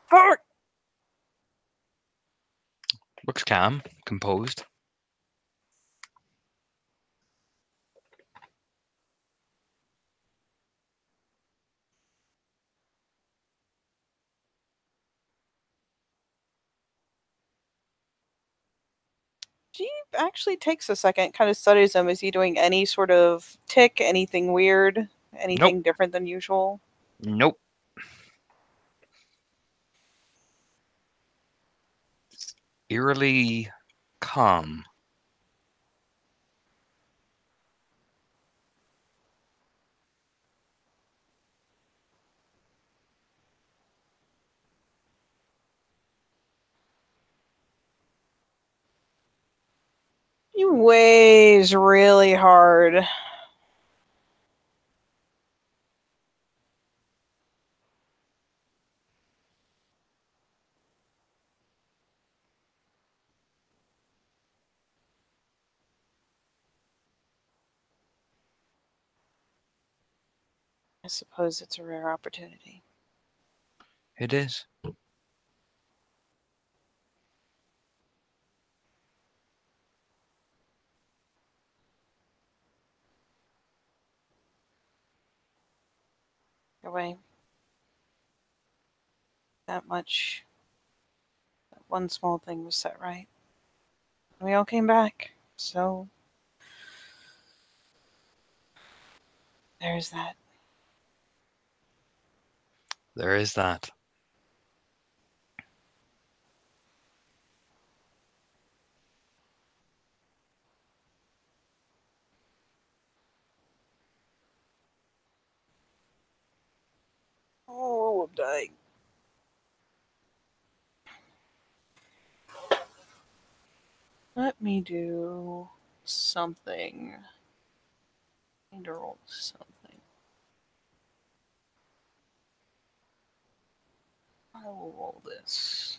fuck. Looks calm, composed. She actually takes a second, kind of studies him. Is he doing any sort of tick, anything weird, Nope. anything different than usual? Nope. Eerily calm. He weighs really hard. I suppose it's a rare opportunity. It is. Away that much one small thing was set right. We all came back. So there's that. There is that. Oh, I'm dying. Let me do something. I need to roll something. I will roll this.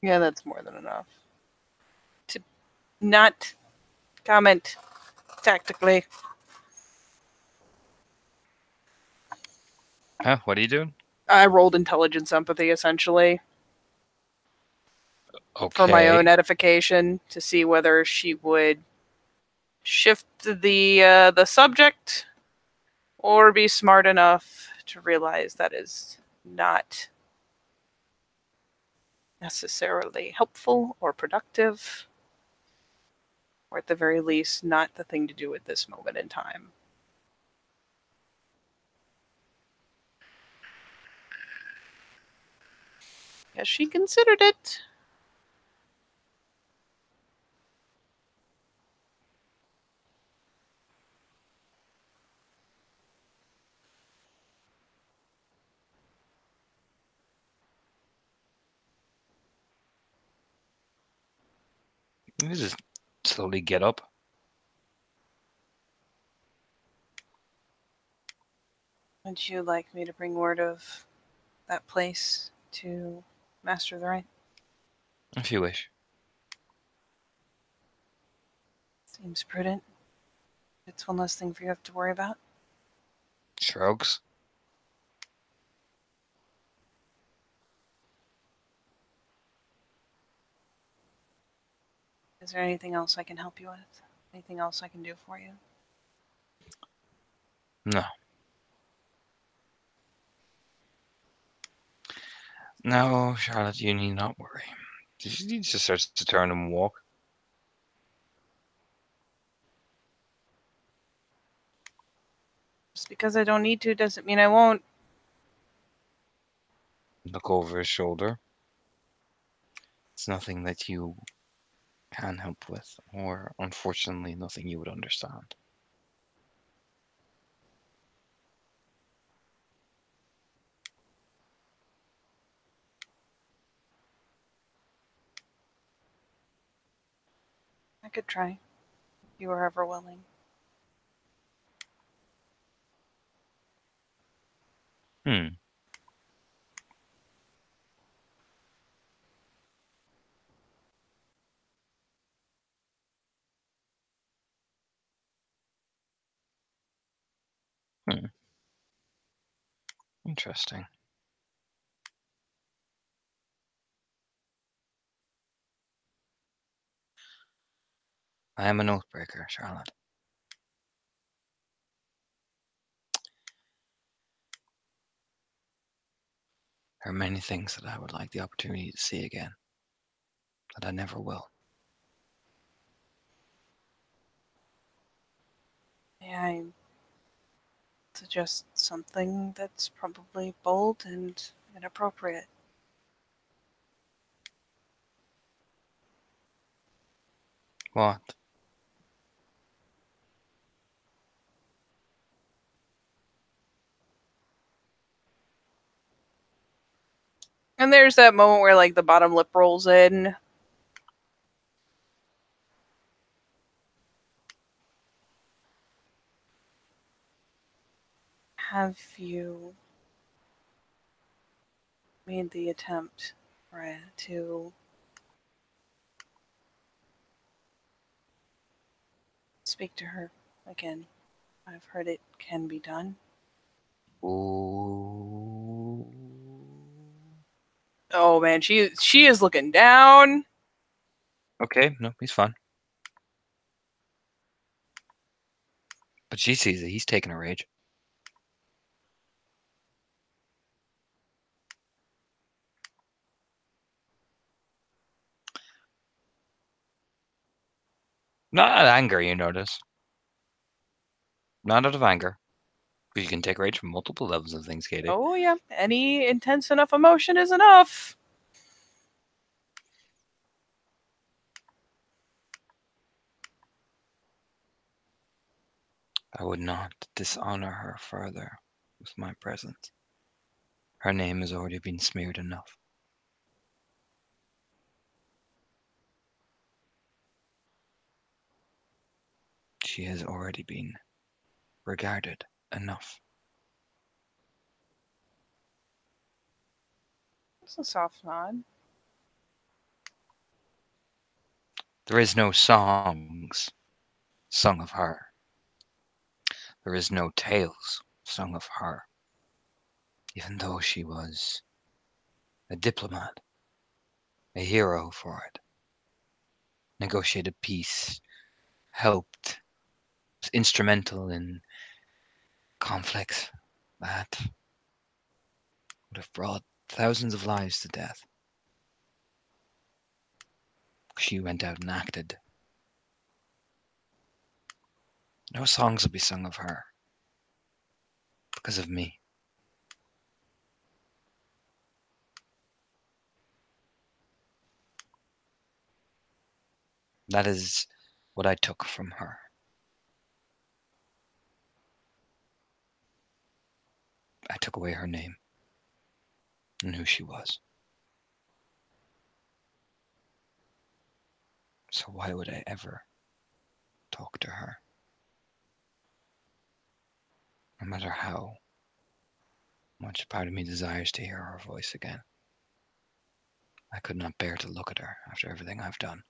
Yeah, that's more than enough. To not comment tactically. Huh? What are you doing? I rolled intelligence empathy essentially for my Okay. own edification to see whether she would shift the subject or be smart enough to realize that is not necessarily helpful or productive, or at the very least, not the thing to do at this moment in time. Yes, she considered it. You just slowly get up. Would you like me to bring word of that place to Master the Right? If you wish. Seems prudent. It's one less thing for you to have to worry about. Shrugs. Is there anything else I can help you with? Anything else I can do for you? No. No, Charlotte, you need not worry. She just starts to turn and walk. Just because I don't need to doesn't mean I won't. Look over his shoulder. It's nothing that you can help with, or unfortunately, nothing you would understand. I could try. If you were ever willing. Hmm. Hmm. Interesting. I am an oathbreaker, Charlotte. There are many things that I would like the opportunity to see again, that I never will. May I suggest something that's probably bold and inappropriate? What? And there's that moment where like the bottom lip rolls in. Have you made the attempt, Rhea, to speak to her again? I've heard it can be done. Ooh. Oh man, she is looking down. Okay, no, he's fine. But she sees that he's taking a rage. Not out of anger, you notice. Not out of anger. Because you can take rage from multiple levels of things, Katie. Oh, yeah. Any intense enough emotion is enough. I would not dishonor her further with my presence. Her name has already been smeared enough. She has already been regarded enough. It's a soft nod. There is no songs sung of her. There is no tales sung of her. Even though she was a diplomat, a hero for it, negotiated peace, helped, was instrumental in conflicts that would have brought thousands of lives to death. She went out and acted. No songs will be sung of her because of me. That is what I took from her. I took away her name and who she was. So why would I ever talk to her? No matter how much part of me desires to hear her voice again. I could not bear to look at her after everything I've done.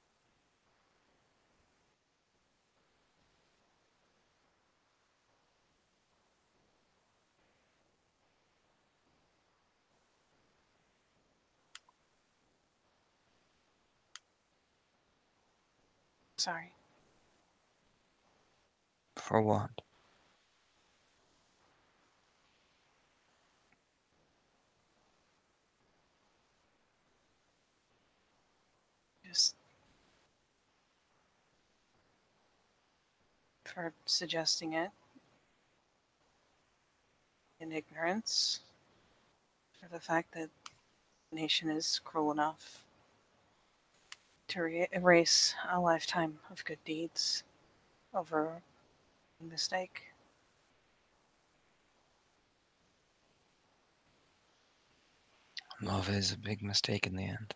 Sorry. For what? Just for suggesting it in ignorance. For the fact that the nation is cruel enough to erase a lifetime of good deeds over a mistake. Love is a big mistake in the end.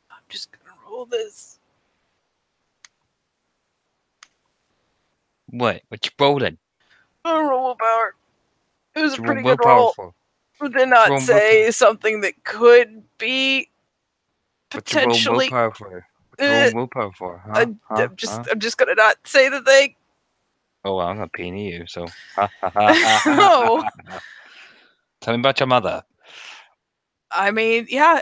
I'm just gonna roll this. What you rolling? Roll willpower. It was What a you roll pretty good willpower roll. for? Did What you not roll willpower? say something that could be What you roll potentially. willpower for? What you roll Uh, willpower for? Huh? I, Huh? Huh? I'm just gonna not say the thing. Oh, well, I'm gonna peony you, so. Ha ha ha ha ha Oh, ha. Tell me about your mother. I mean, yeah,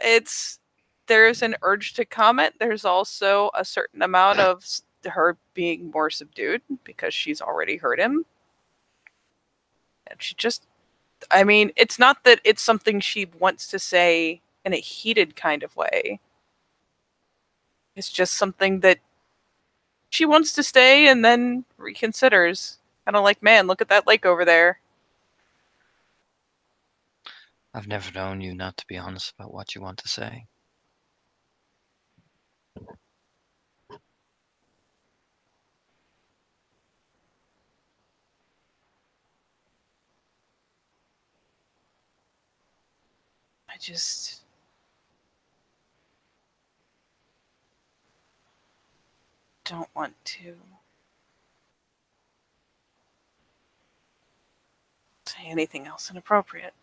there's an urge to comment. There's also a certain amount of her being more subdued because she's already hurt him. And she just, I mean, it's not that it's something she wants to say in a heated kind of way. It's just something that she wants to stay and then reconsiders. Kind of like, man, look at that lake over there. I've never known you not to be honest about what you want to say. I just don't want to say anything else inappropriate.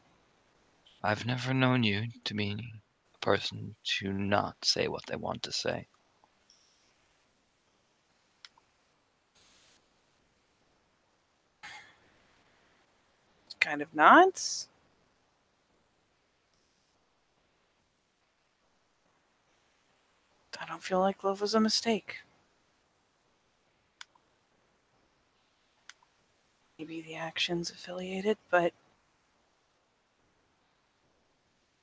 I've never known you to be a person to not say what they want to say. kind of nods. I don't feel like love was a mistake. Maybe the actions affiliated, but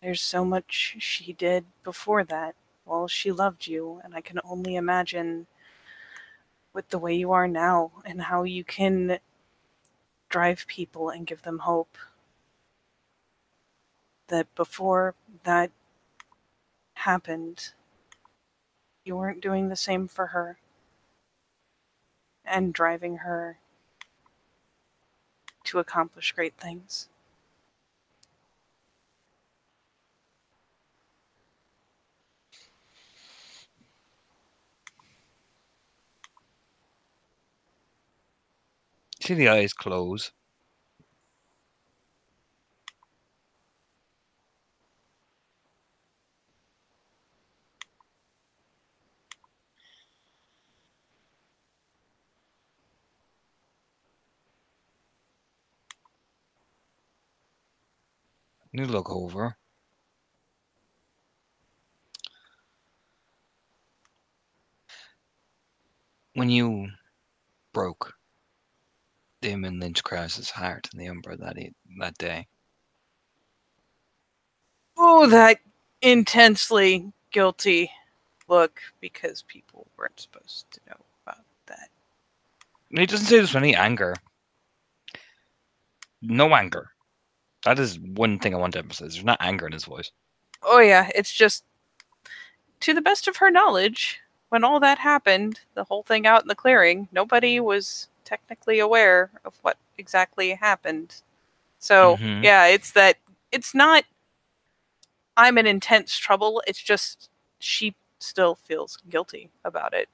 there's so much she did before that. Well, she loved you, and I can only imagine with the way you are now and how you can drive people and give them hope. That before that happened, you weren't doing the same for her and driving her to accomplish great things. See the eyes close. You look over. When you broke Damon Lynch Krause's heart in the Umbra that day, Oh, that intensely guilty look because people weren't supposed to know about that. he doesn't say this with any anger. No anger. That is one thing I want to emphasize. There's not anger in his voice. Oh, yeah, it's just to the best of her knowledge, when all that happened, the whole thing out in the clearing, nobody was technically aware of what exactly happened. So, Mm-hmm. yeah, it's that it's not I'm in intense trouble, it's just she still feels guilty about it.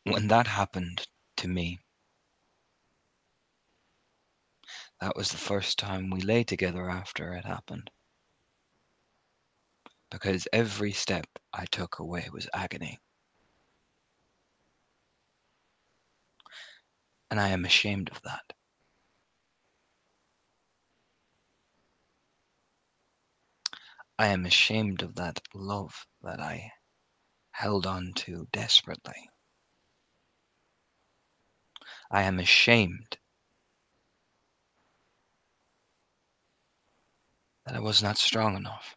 When that happened to me, that was the first time we lay together after it happened. Because every step I took away was agony. And I am ashamed of that. I am ashamed of that love that I held on to desperately. I am ashamed that I was not strong enough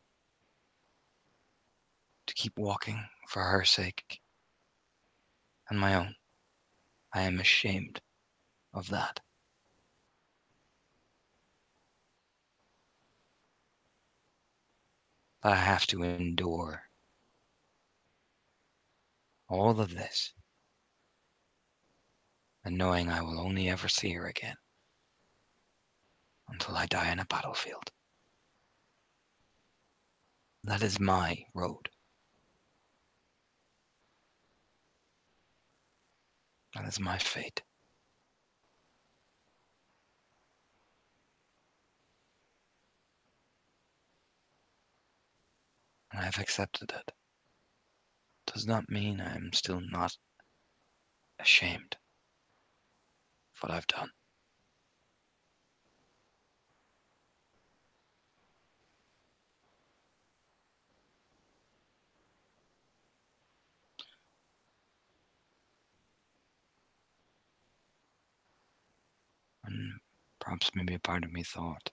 to keep walking for her sake and my own. I am ashamed of that. That I have to endure all of this and knowing I will only ever see her again until I die in a battlefield. That is my road. That is my fate. And I have accepted it. Does not mean I am still not ashamed of what I've done. And perhaps maybe a part of me thought,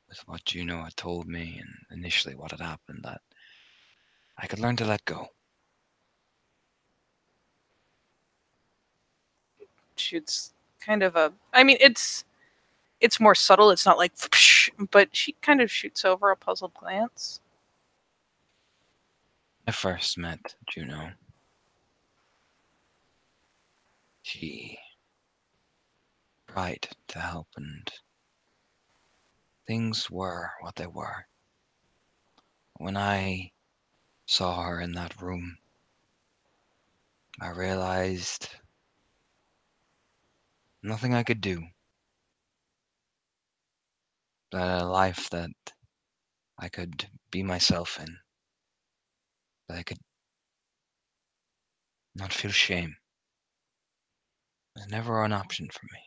with what Juno had told me and initially what had happened, that I could learn to let go. Shoots kind of a I mean it's more subtle, it's not like but she kind of shoots over a puzzled glance. I first met Juno. She tried to help, and things were what they were. When I saw her in that room, I realized nothing I could do, that a life that I could be myself in, that I could not feel shame, was never an option for me.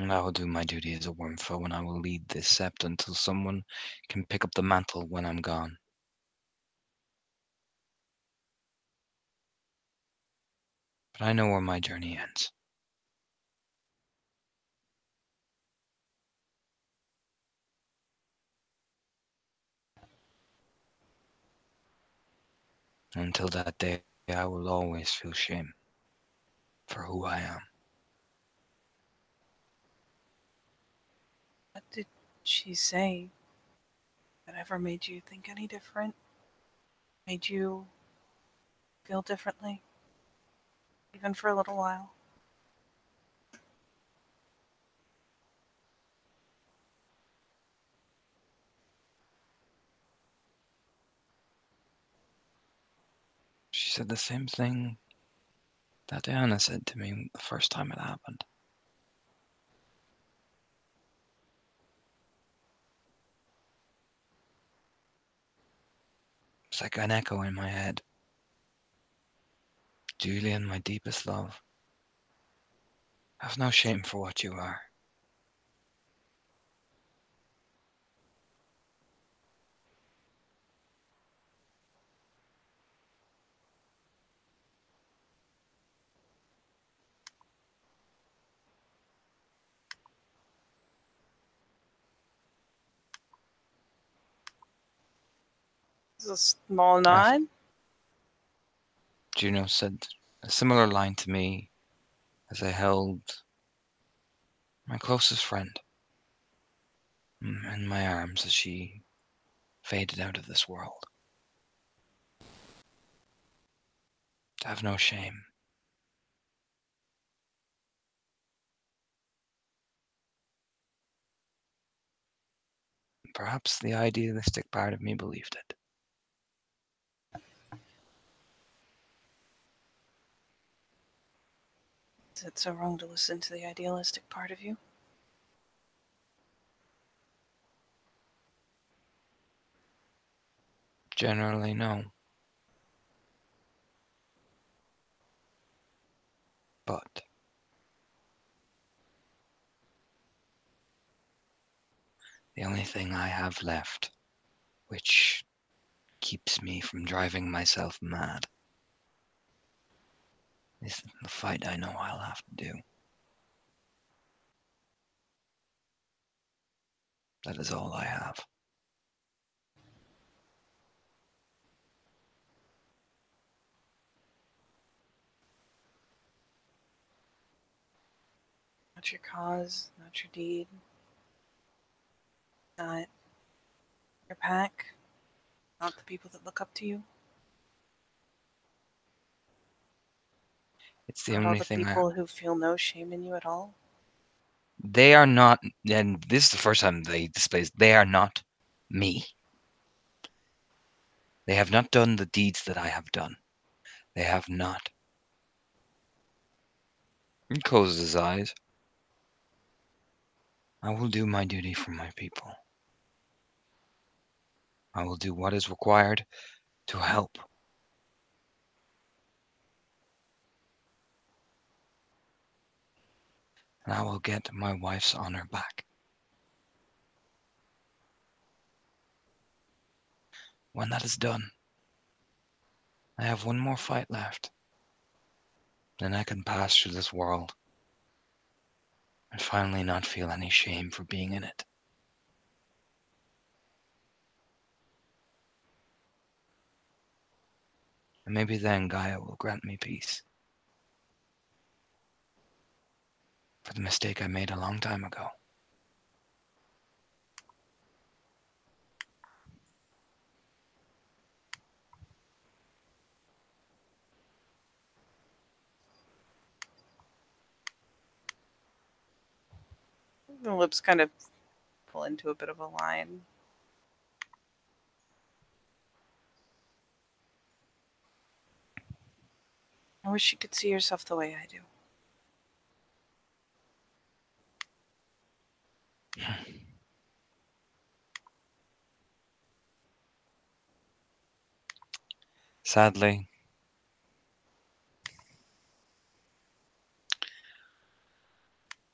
And I will do my duty as a wormfoe, and I will lead this sept until someone can pick up the mantle when I'm gone. But I know where my journey ends. Until that day, I will always feel shame for who I am. What did she say that ever made you think any different? Made you feel differently? Even for a little while? She said the same thing that Diana said to me the first time it happened. It's like an echo in my head. Julian, my deepest love, have no shame for what you are. This is a small After nod. Juno said a similar line to me as I held my closest friend in my arms as she faded out of this world. To have no shame. Perhaps the idealistic part of me believed it. Is it so wrong to listen to the idealistic part of you? Generally, no. But the only thing I have left, which keeps me from driving myself mad, is the fight I know I'll have to do. That is all I have. Not your cause, not your deed, not your pack, not the people that look up to you, It's the not all only the thing people who feel no shame in you at all. they are not, and this is the first time they displays, they are not me. They have not done the deeds that I have done. They have not. He closes his eyes. I will do my duty for my people. I will do what is required to help. And I will get my wife's honor back. When that is done, I have one more fight left. Then I can pass through this world and finally not feel any shame for being in it. And maybe then Gaia will grant me peace for the mistake I made a long time ago. The lips kind of pull into a bit of a line. I wish you could see yourself the way I do. Sadly,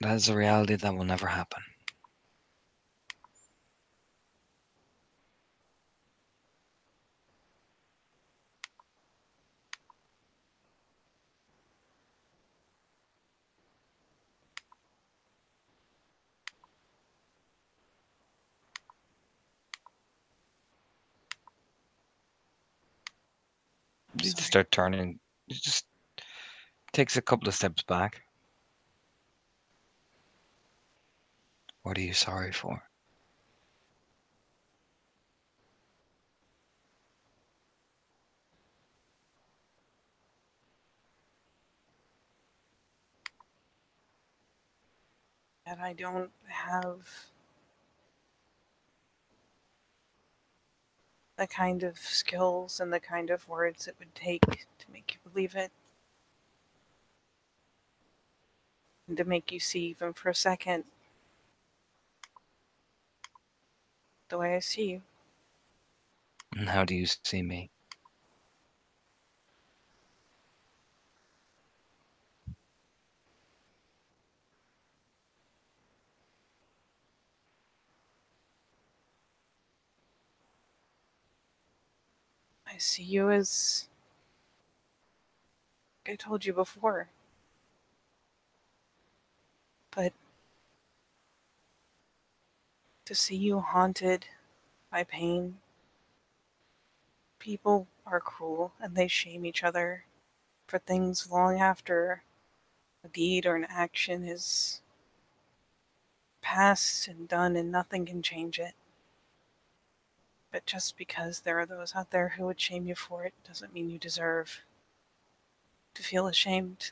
that is a reality that will never happen. I'm You just sorry. start turning. It just takes a couple of steps back. What are you sorry for? And I don't have the kind of skills and the kind of words it would take to make you believe it and to make you see, even for a second, the way I see you. And how do you see me? I see you as, like I told you before, but to see you haunted by pain, people are cruel and they shame each other for things long after a deed or an action is past and done and nothing can change it. But just because there are those out there who would shame you for it doesn't mean you deserve to feel ashamed.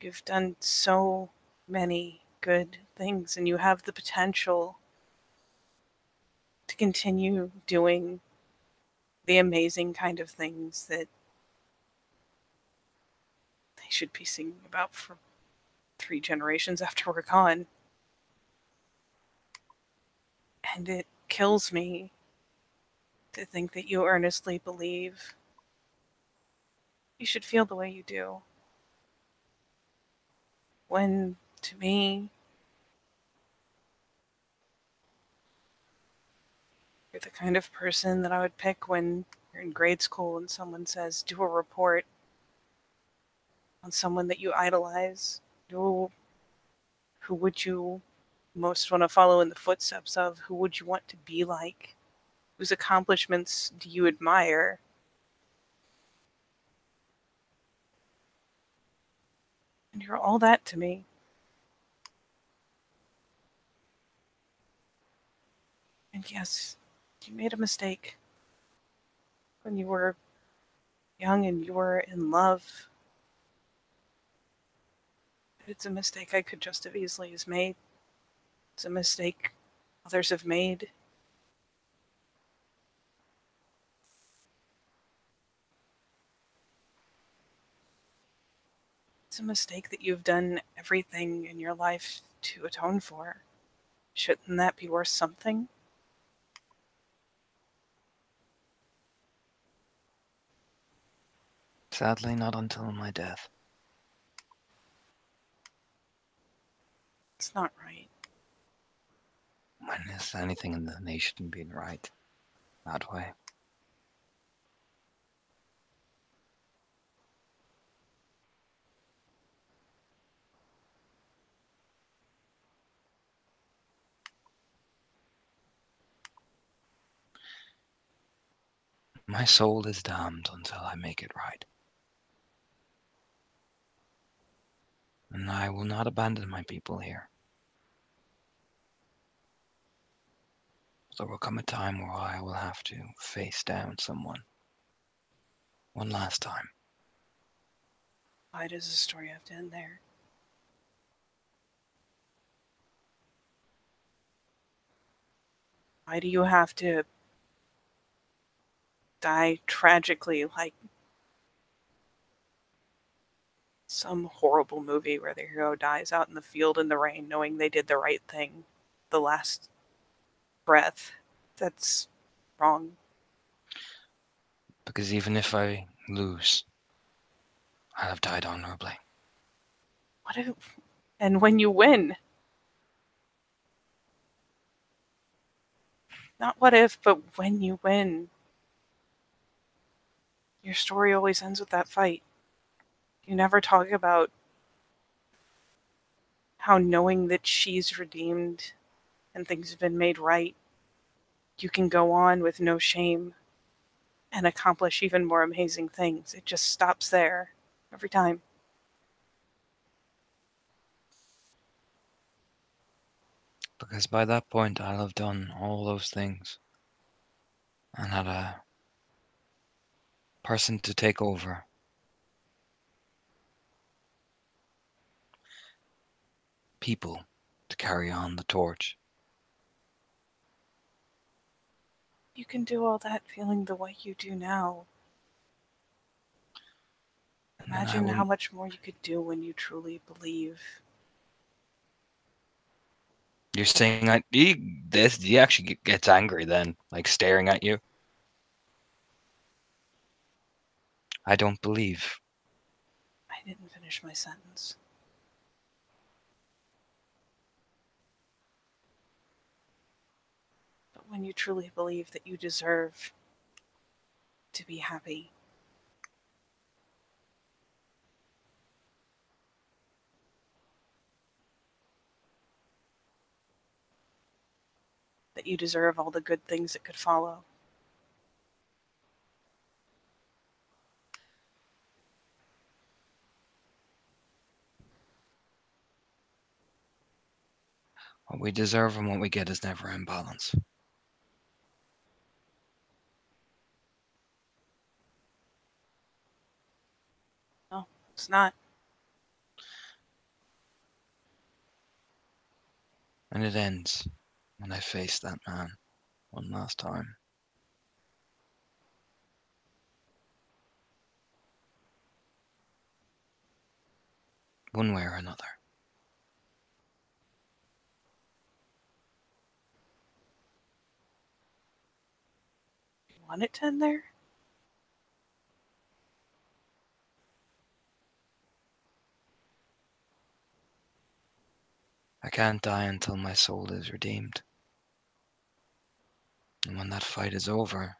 You've done so many good things and you have the potential to continue doing the amazing kind of things that they should be singing about for 3 generations after we're gone. And it kills me to think that you earnestly believe you should feel the way you do. When, to me, you're the kind of person that I would pick when you're in grade school and someone says, do a report on someone that you idolize. Who would you most want to follow in the footsteps of? Who would you want to be like? Whose accomplishments do you admire? And you're all that to me. And yes, you made a mistake when you were young and you were in love. It's a mistake I could just as easily as made. It's a mistake others have made. It's a mistake that you've done everything in your life to atone for. Shouldn't that be worth something? Sadly, not until my death. It's not right. When is anything in the nation being right that way? My soul is damned until I make it right. And I will not abandon my people here. There will come a time where I will have to face down someone one last time. Why does the story have to end there? Why do you have to die tragically like some horrible movie where the hero dies out in the field in the rain knowing they did the right thing the last breath? That's wrong. Because even if I lose, I'll have died honorably. What if, and when you win? Not what if, but when you win. Your story always ends with that fight. You never talk about how knowing that she's redeemed and things have been made right, you can go on with no shame and accomplish even more amazing things. It just stops there every time. Because by that point, I'll have done all those things and had a person to take over, people to carry on the torch. You can do all that feeling the way you do now. And then I Imagine how wouldn't. much more you could do when you truly believe. You're saying he actually gets angry then, like staring at you. I don't believe. I didn't finish my sentence. But when you truly believe that you deserve to be happy, that you deserve all the good things that could follow, What we deserve and what we get is never in balance. no, it's not. And it ends when I face that man one last time. One way or another. You want it to end there? I can't die until my soul is redeemed. And when that fight is over,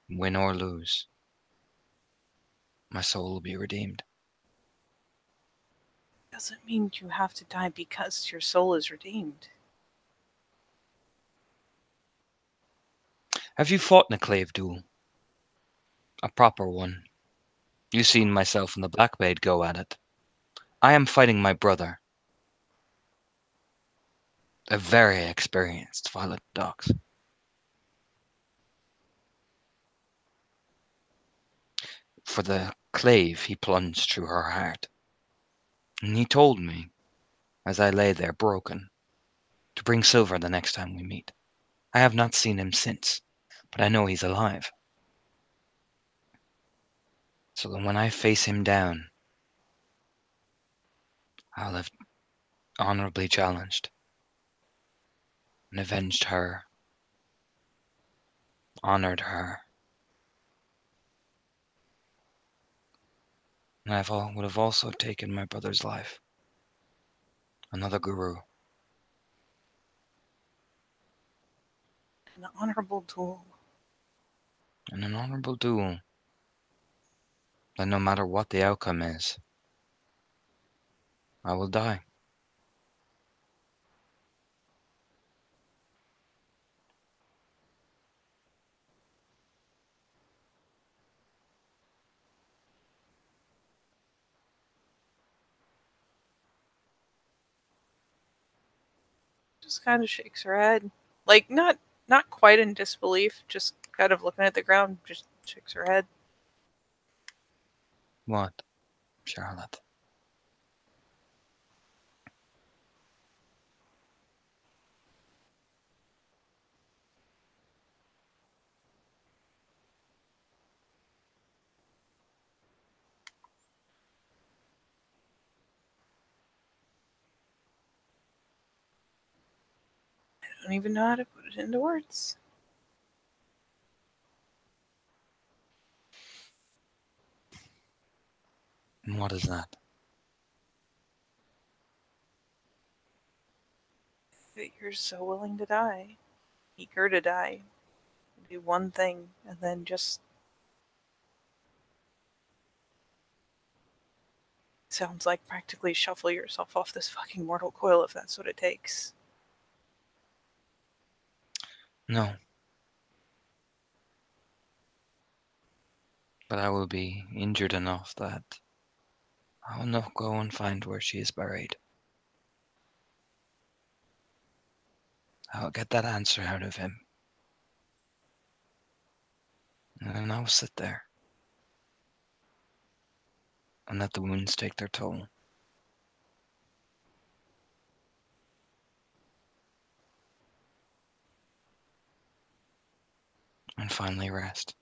win or lose, my soul will be redeemed. Doesn't mean you have to die because your soul is redeemed. Have you fought in a clave duel? A proper one. You seen myself and the Black Maid go at it. I am fighting my brother, a very experienced Violet Dogs. For the clave he plunged through her heart. And he told me, as I lay there broken, to bring Silver the next time we meet. I have not seen him since, but I know he's alive. So that when I face him down, I'll have honorably challenged and avenged her, honored her, and would have also taken my brother's life. Another guru. An honorable duel. And an honorable duel that no matter what the outcome is, I will die. Just kind of shakes her head. Like, not quite in disbelief, just kind of looking at the ground, just shakes her head. What, Charlotte? I don't even know how to put it into words. And what is that? That you're so willing to die, eager to die, do one thing, and then just sounds like practically shuffle yourself off this fucking mortal coil if that's what it takes. No, but I will be injured enough that I will not go and find where she is buried. I will get that answer out of him, and then I will sit there and let the wounds take their toll, and finally rest.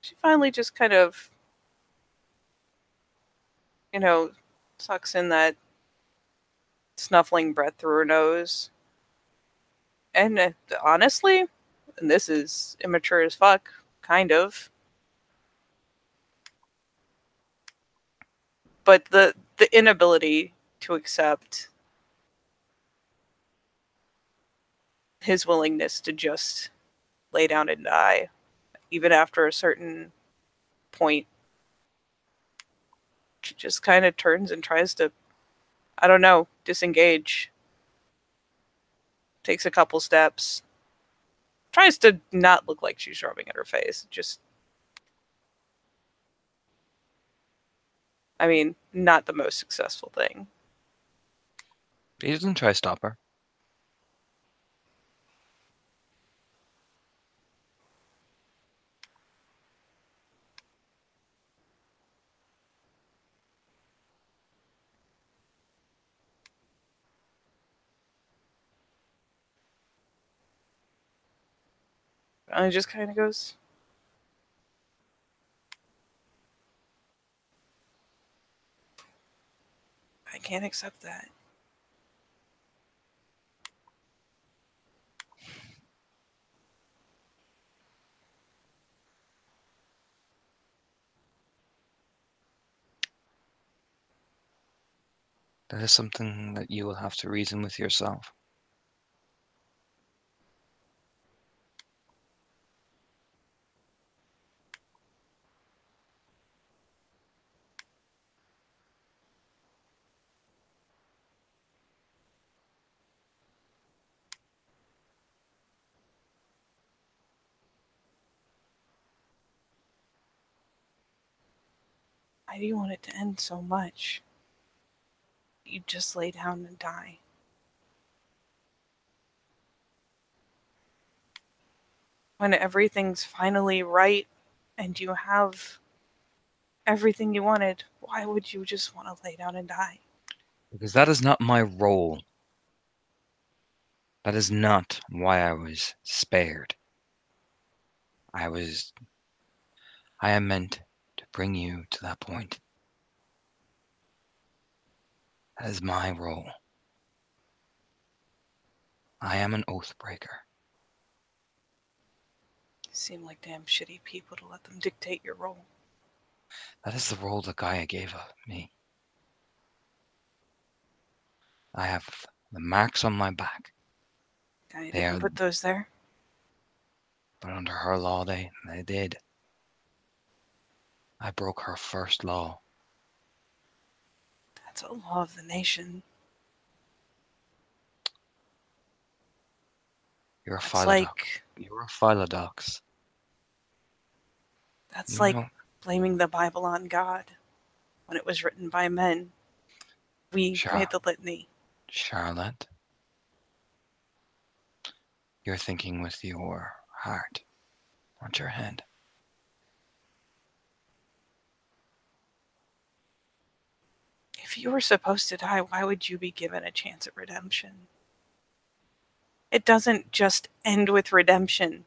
She finally just kind of, you know, sucks in that snuffling breath through her nose. And honestly, and this is immature as fuck, kind of. But the inability to accept his willingness to just lay down and die, even after a certain point, she just kind of turns and tries to, I don't know, disengage. Takes a couple steps. Tries to not look like she's rubbing at her face. Just, I mean, not the most successful thing. He doesn't try to stop her. And it just kind of goes, I can't accept that. That is something that you will have to reason with yourself. Why do you want it to end so much? You just lay down and die. When everything's finally right and you have everything you wanted, why would you just want to lay down and die? Because that is not my role. That is not why I was spared. I was. I am meant to bring you to that point. That is my role. I am an oath breaker. You seem like damn shitty people to let them dictate your role. That is the role that Gaia gave me. I have the marks on my back. I They didn't are, put those there. but under her law, they did. I broke her first law. That's a law of the nation. You're a That's philodox. like You're a philodox. that's You like know, blaming the Bible on God when it was written by men. We made Char- the litany. Charlotte, you're thinking with your heart, not your head. If you were supposed to die, why would you be given a chance at redemption? It doesn't just end with redemption.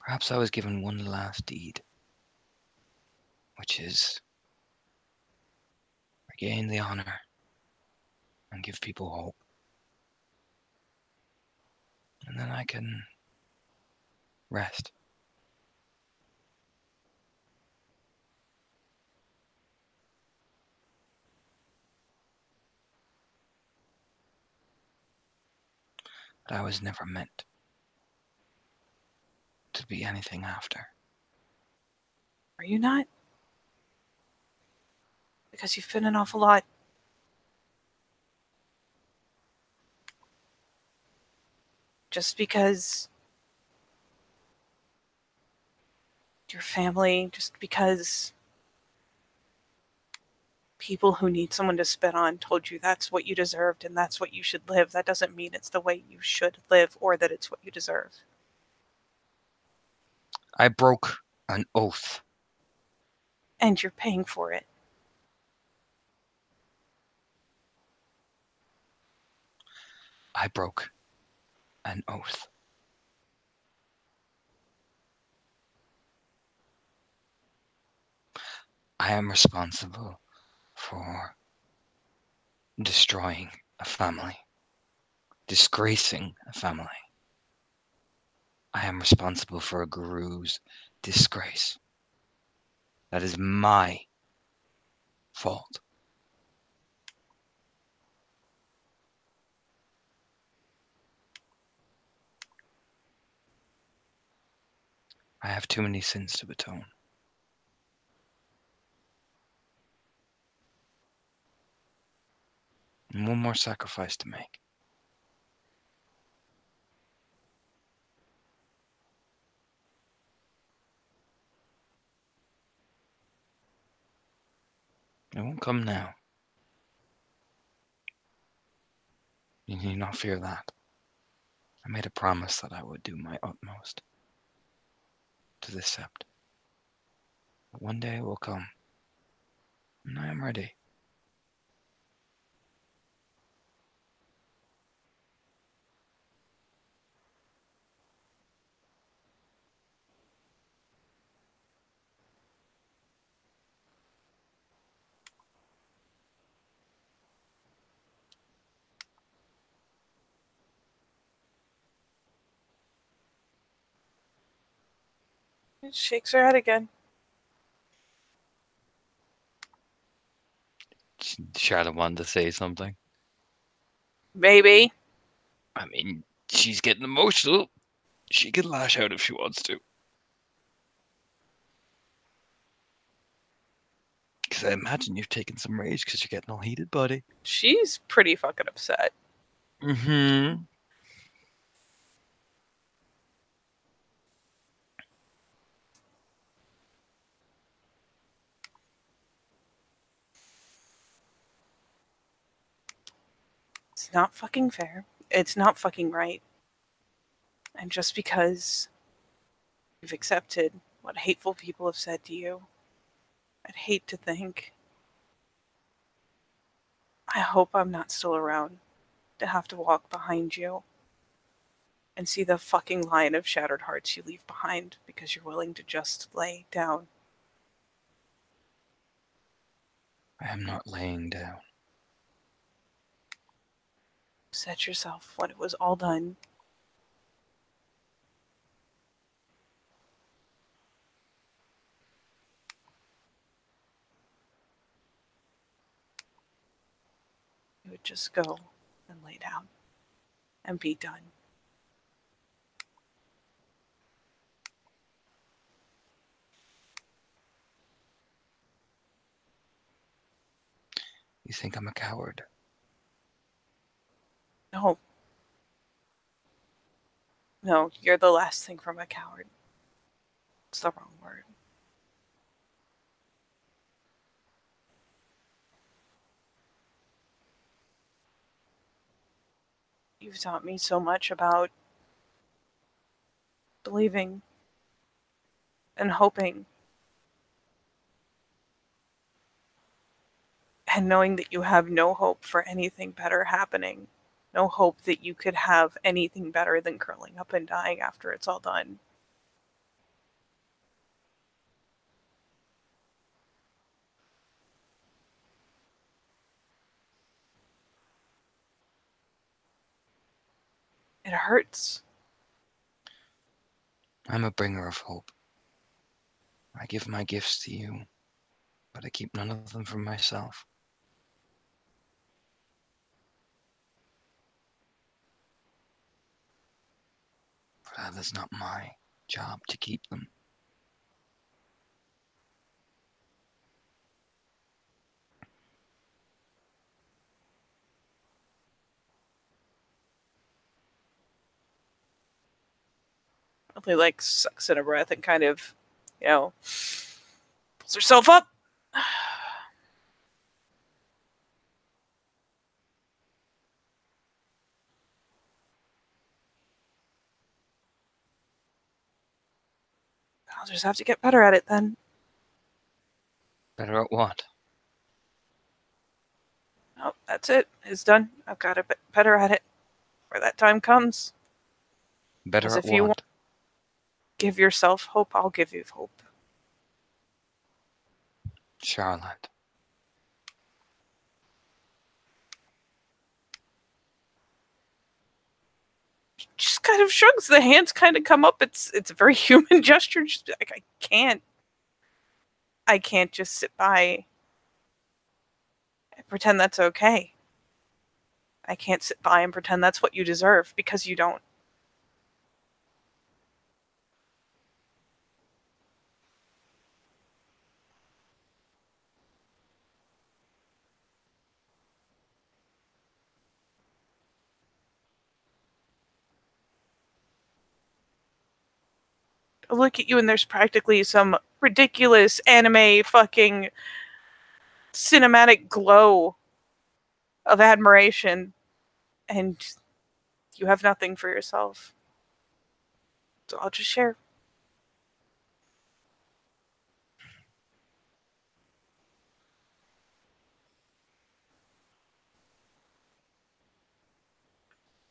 Perhaps I was given one last deed, which is regain the honor and give people hope. And then I can rest. But I was never meant to be anything after. Are you not? Because you've been an awful lot. Just because your family, just because people who need someone to spit on told you that's what you deserved and that's what you should live, that doesn't mean it's the way you should live or that it's what you deserve. I broke an oath. And you're paying for it. I broke an oath. I am responsible for destroying a family, disgracing a family. I am responsible for a guru's disgrace. That is my fault. I have too many sins to atone. And one more sacrifice to make. It won't come now. You need not fear that. I made a promise that I would do my utmost to this sept. But one day it will come, and I am ready. She shakes her head again. Charlotte wanted to say something. Maybe. I mean, she's getting emotional. She can lash out if she wants to. Because I imagine you've taken some rage because you're getting all heated, buddy. She's pretty fucking upset. Mm-hmm. It's not fucking fair. It's not fucking right. And just because you've accepted what hateful people have said to you, I'd hate to think. I hope I'm not still around to have to walk behind you and see the fucking line of shattered hearts you leave behind because you're willing to just lay down. I am not laying down. Set yourself when it was all done. You would just go and lay down and be done. You think I'm a coward? No. No, you're the last thing from a coward. It's the wrong word. You've taught me so much about believing and hoping and knowing that you have no hope for anything better happening. No hope that you could have anything better than curling up and dying after it's all done. It hurts. I'm a bringer of hope. I give my gifts to you, but I keep none of them for myself. For that is not my job to keep them. Really like sucks in a breath and kind of, you know, pulls herself up. I'll just have to get better at it then. Better at what? Oh, that's it. It's done. I've got to be better at it where that time comes. Because Better at if you want what? to give yourself hope, I'll give you hope. Charlotte. Just kind of shrugs. The hands kind of come up. It's a very human gesture. Just like I can't just sit by and pretend that's okay. I can't sit by and pretend that's what you deserve because you don't. I look at you and there's practically some ridiculous anime fucking cinematic glow of admiration, and you have nothing for yourself. So I'll just share.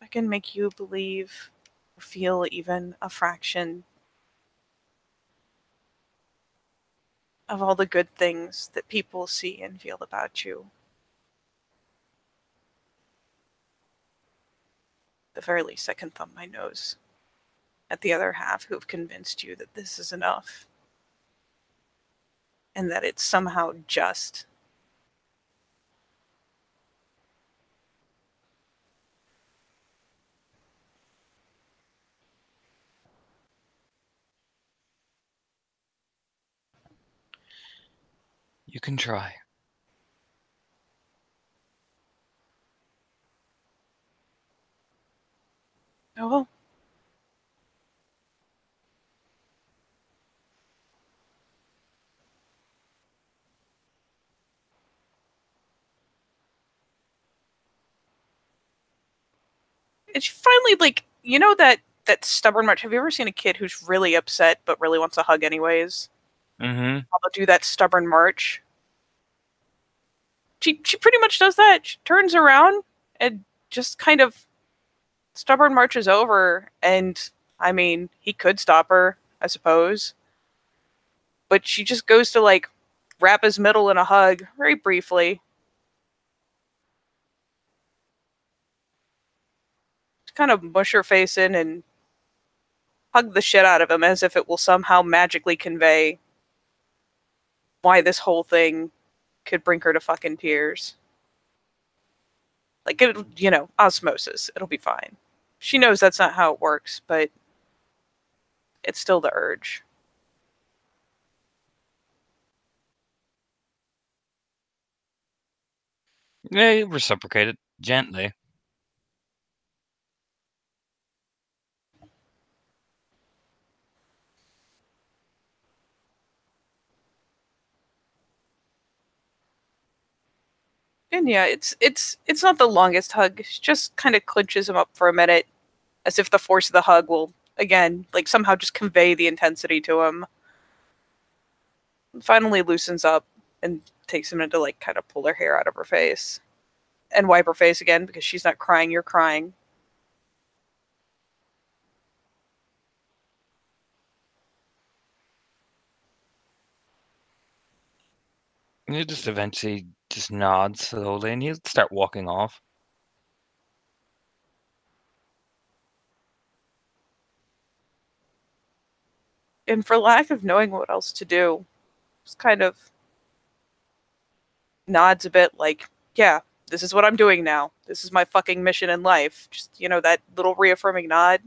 I can make you believe or feel even a fraction of all the good things that people see and feel about you. At the very least, I can thumb my nose at the other half who've convinced you that this is enough and that it's somehow just. You can try. Oh well. It's finally like that stubborn march. Have you ever seen a kid who's really upset but really wants a hug anyways? Mm-hmm. I'll do that stubborn march. She pretty much does that. She turns around and just kind of stubborn marches over, and I mean, he could stop her, I suppose, but she just goes to like wrap his middle in a hug very briefly, kind of mush her face in and hug the shit out of him as if it will somehow magically convey why this whole thing could bring her to fucking tears. Like, osmosis. It'll be fine. She knows that's not how it works, but it's still the urge. Yeah, you reciprocate it gently. And yeah, it's not the longest hug. She just kind of clinches him up for a minute, as if the force of the hug will again, like somehow just convey the intensity to him. Finally loosens up and takes a minute to like kind of pull her hair out of her face and wipe her face again because she's not crying, you're crying. And you just eventually just nod slowly and you start walking off. And for lack of knowing what else to do, just kind of nods a bit like, yeah, this is what I'm doing now. This is my fucking mission in life. Just, that little reaffirming nod.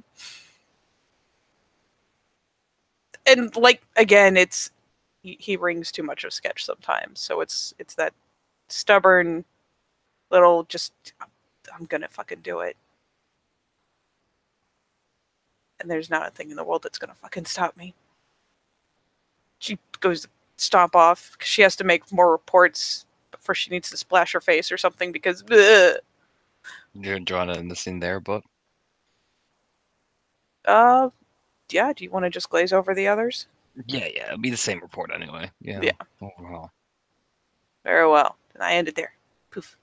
And like again, it's he rings too much of sketch sometimes. So it's that stubborn little just I'm gonna fucking do it. And there's not a thing in the world that's gonna fucking stop me. She goes to stomp off because she has to make more reports before she needs to splash her face or something because You're drawing it in the scene there, but uh yeah, do you want to just glaze over the others? yeah, it'll be the same report anyway. Yeah, Yeah, overall. very well. And I end it there. Poof.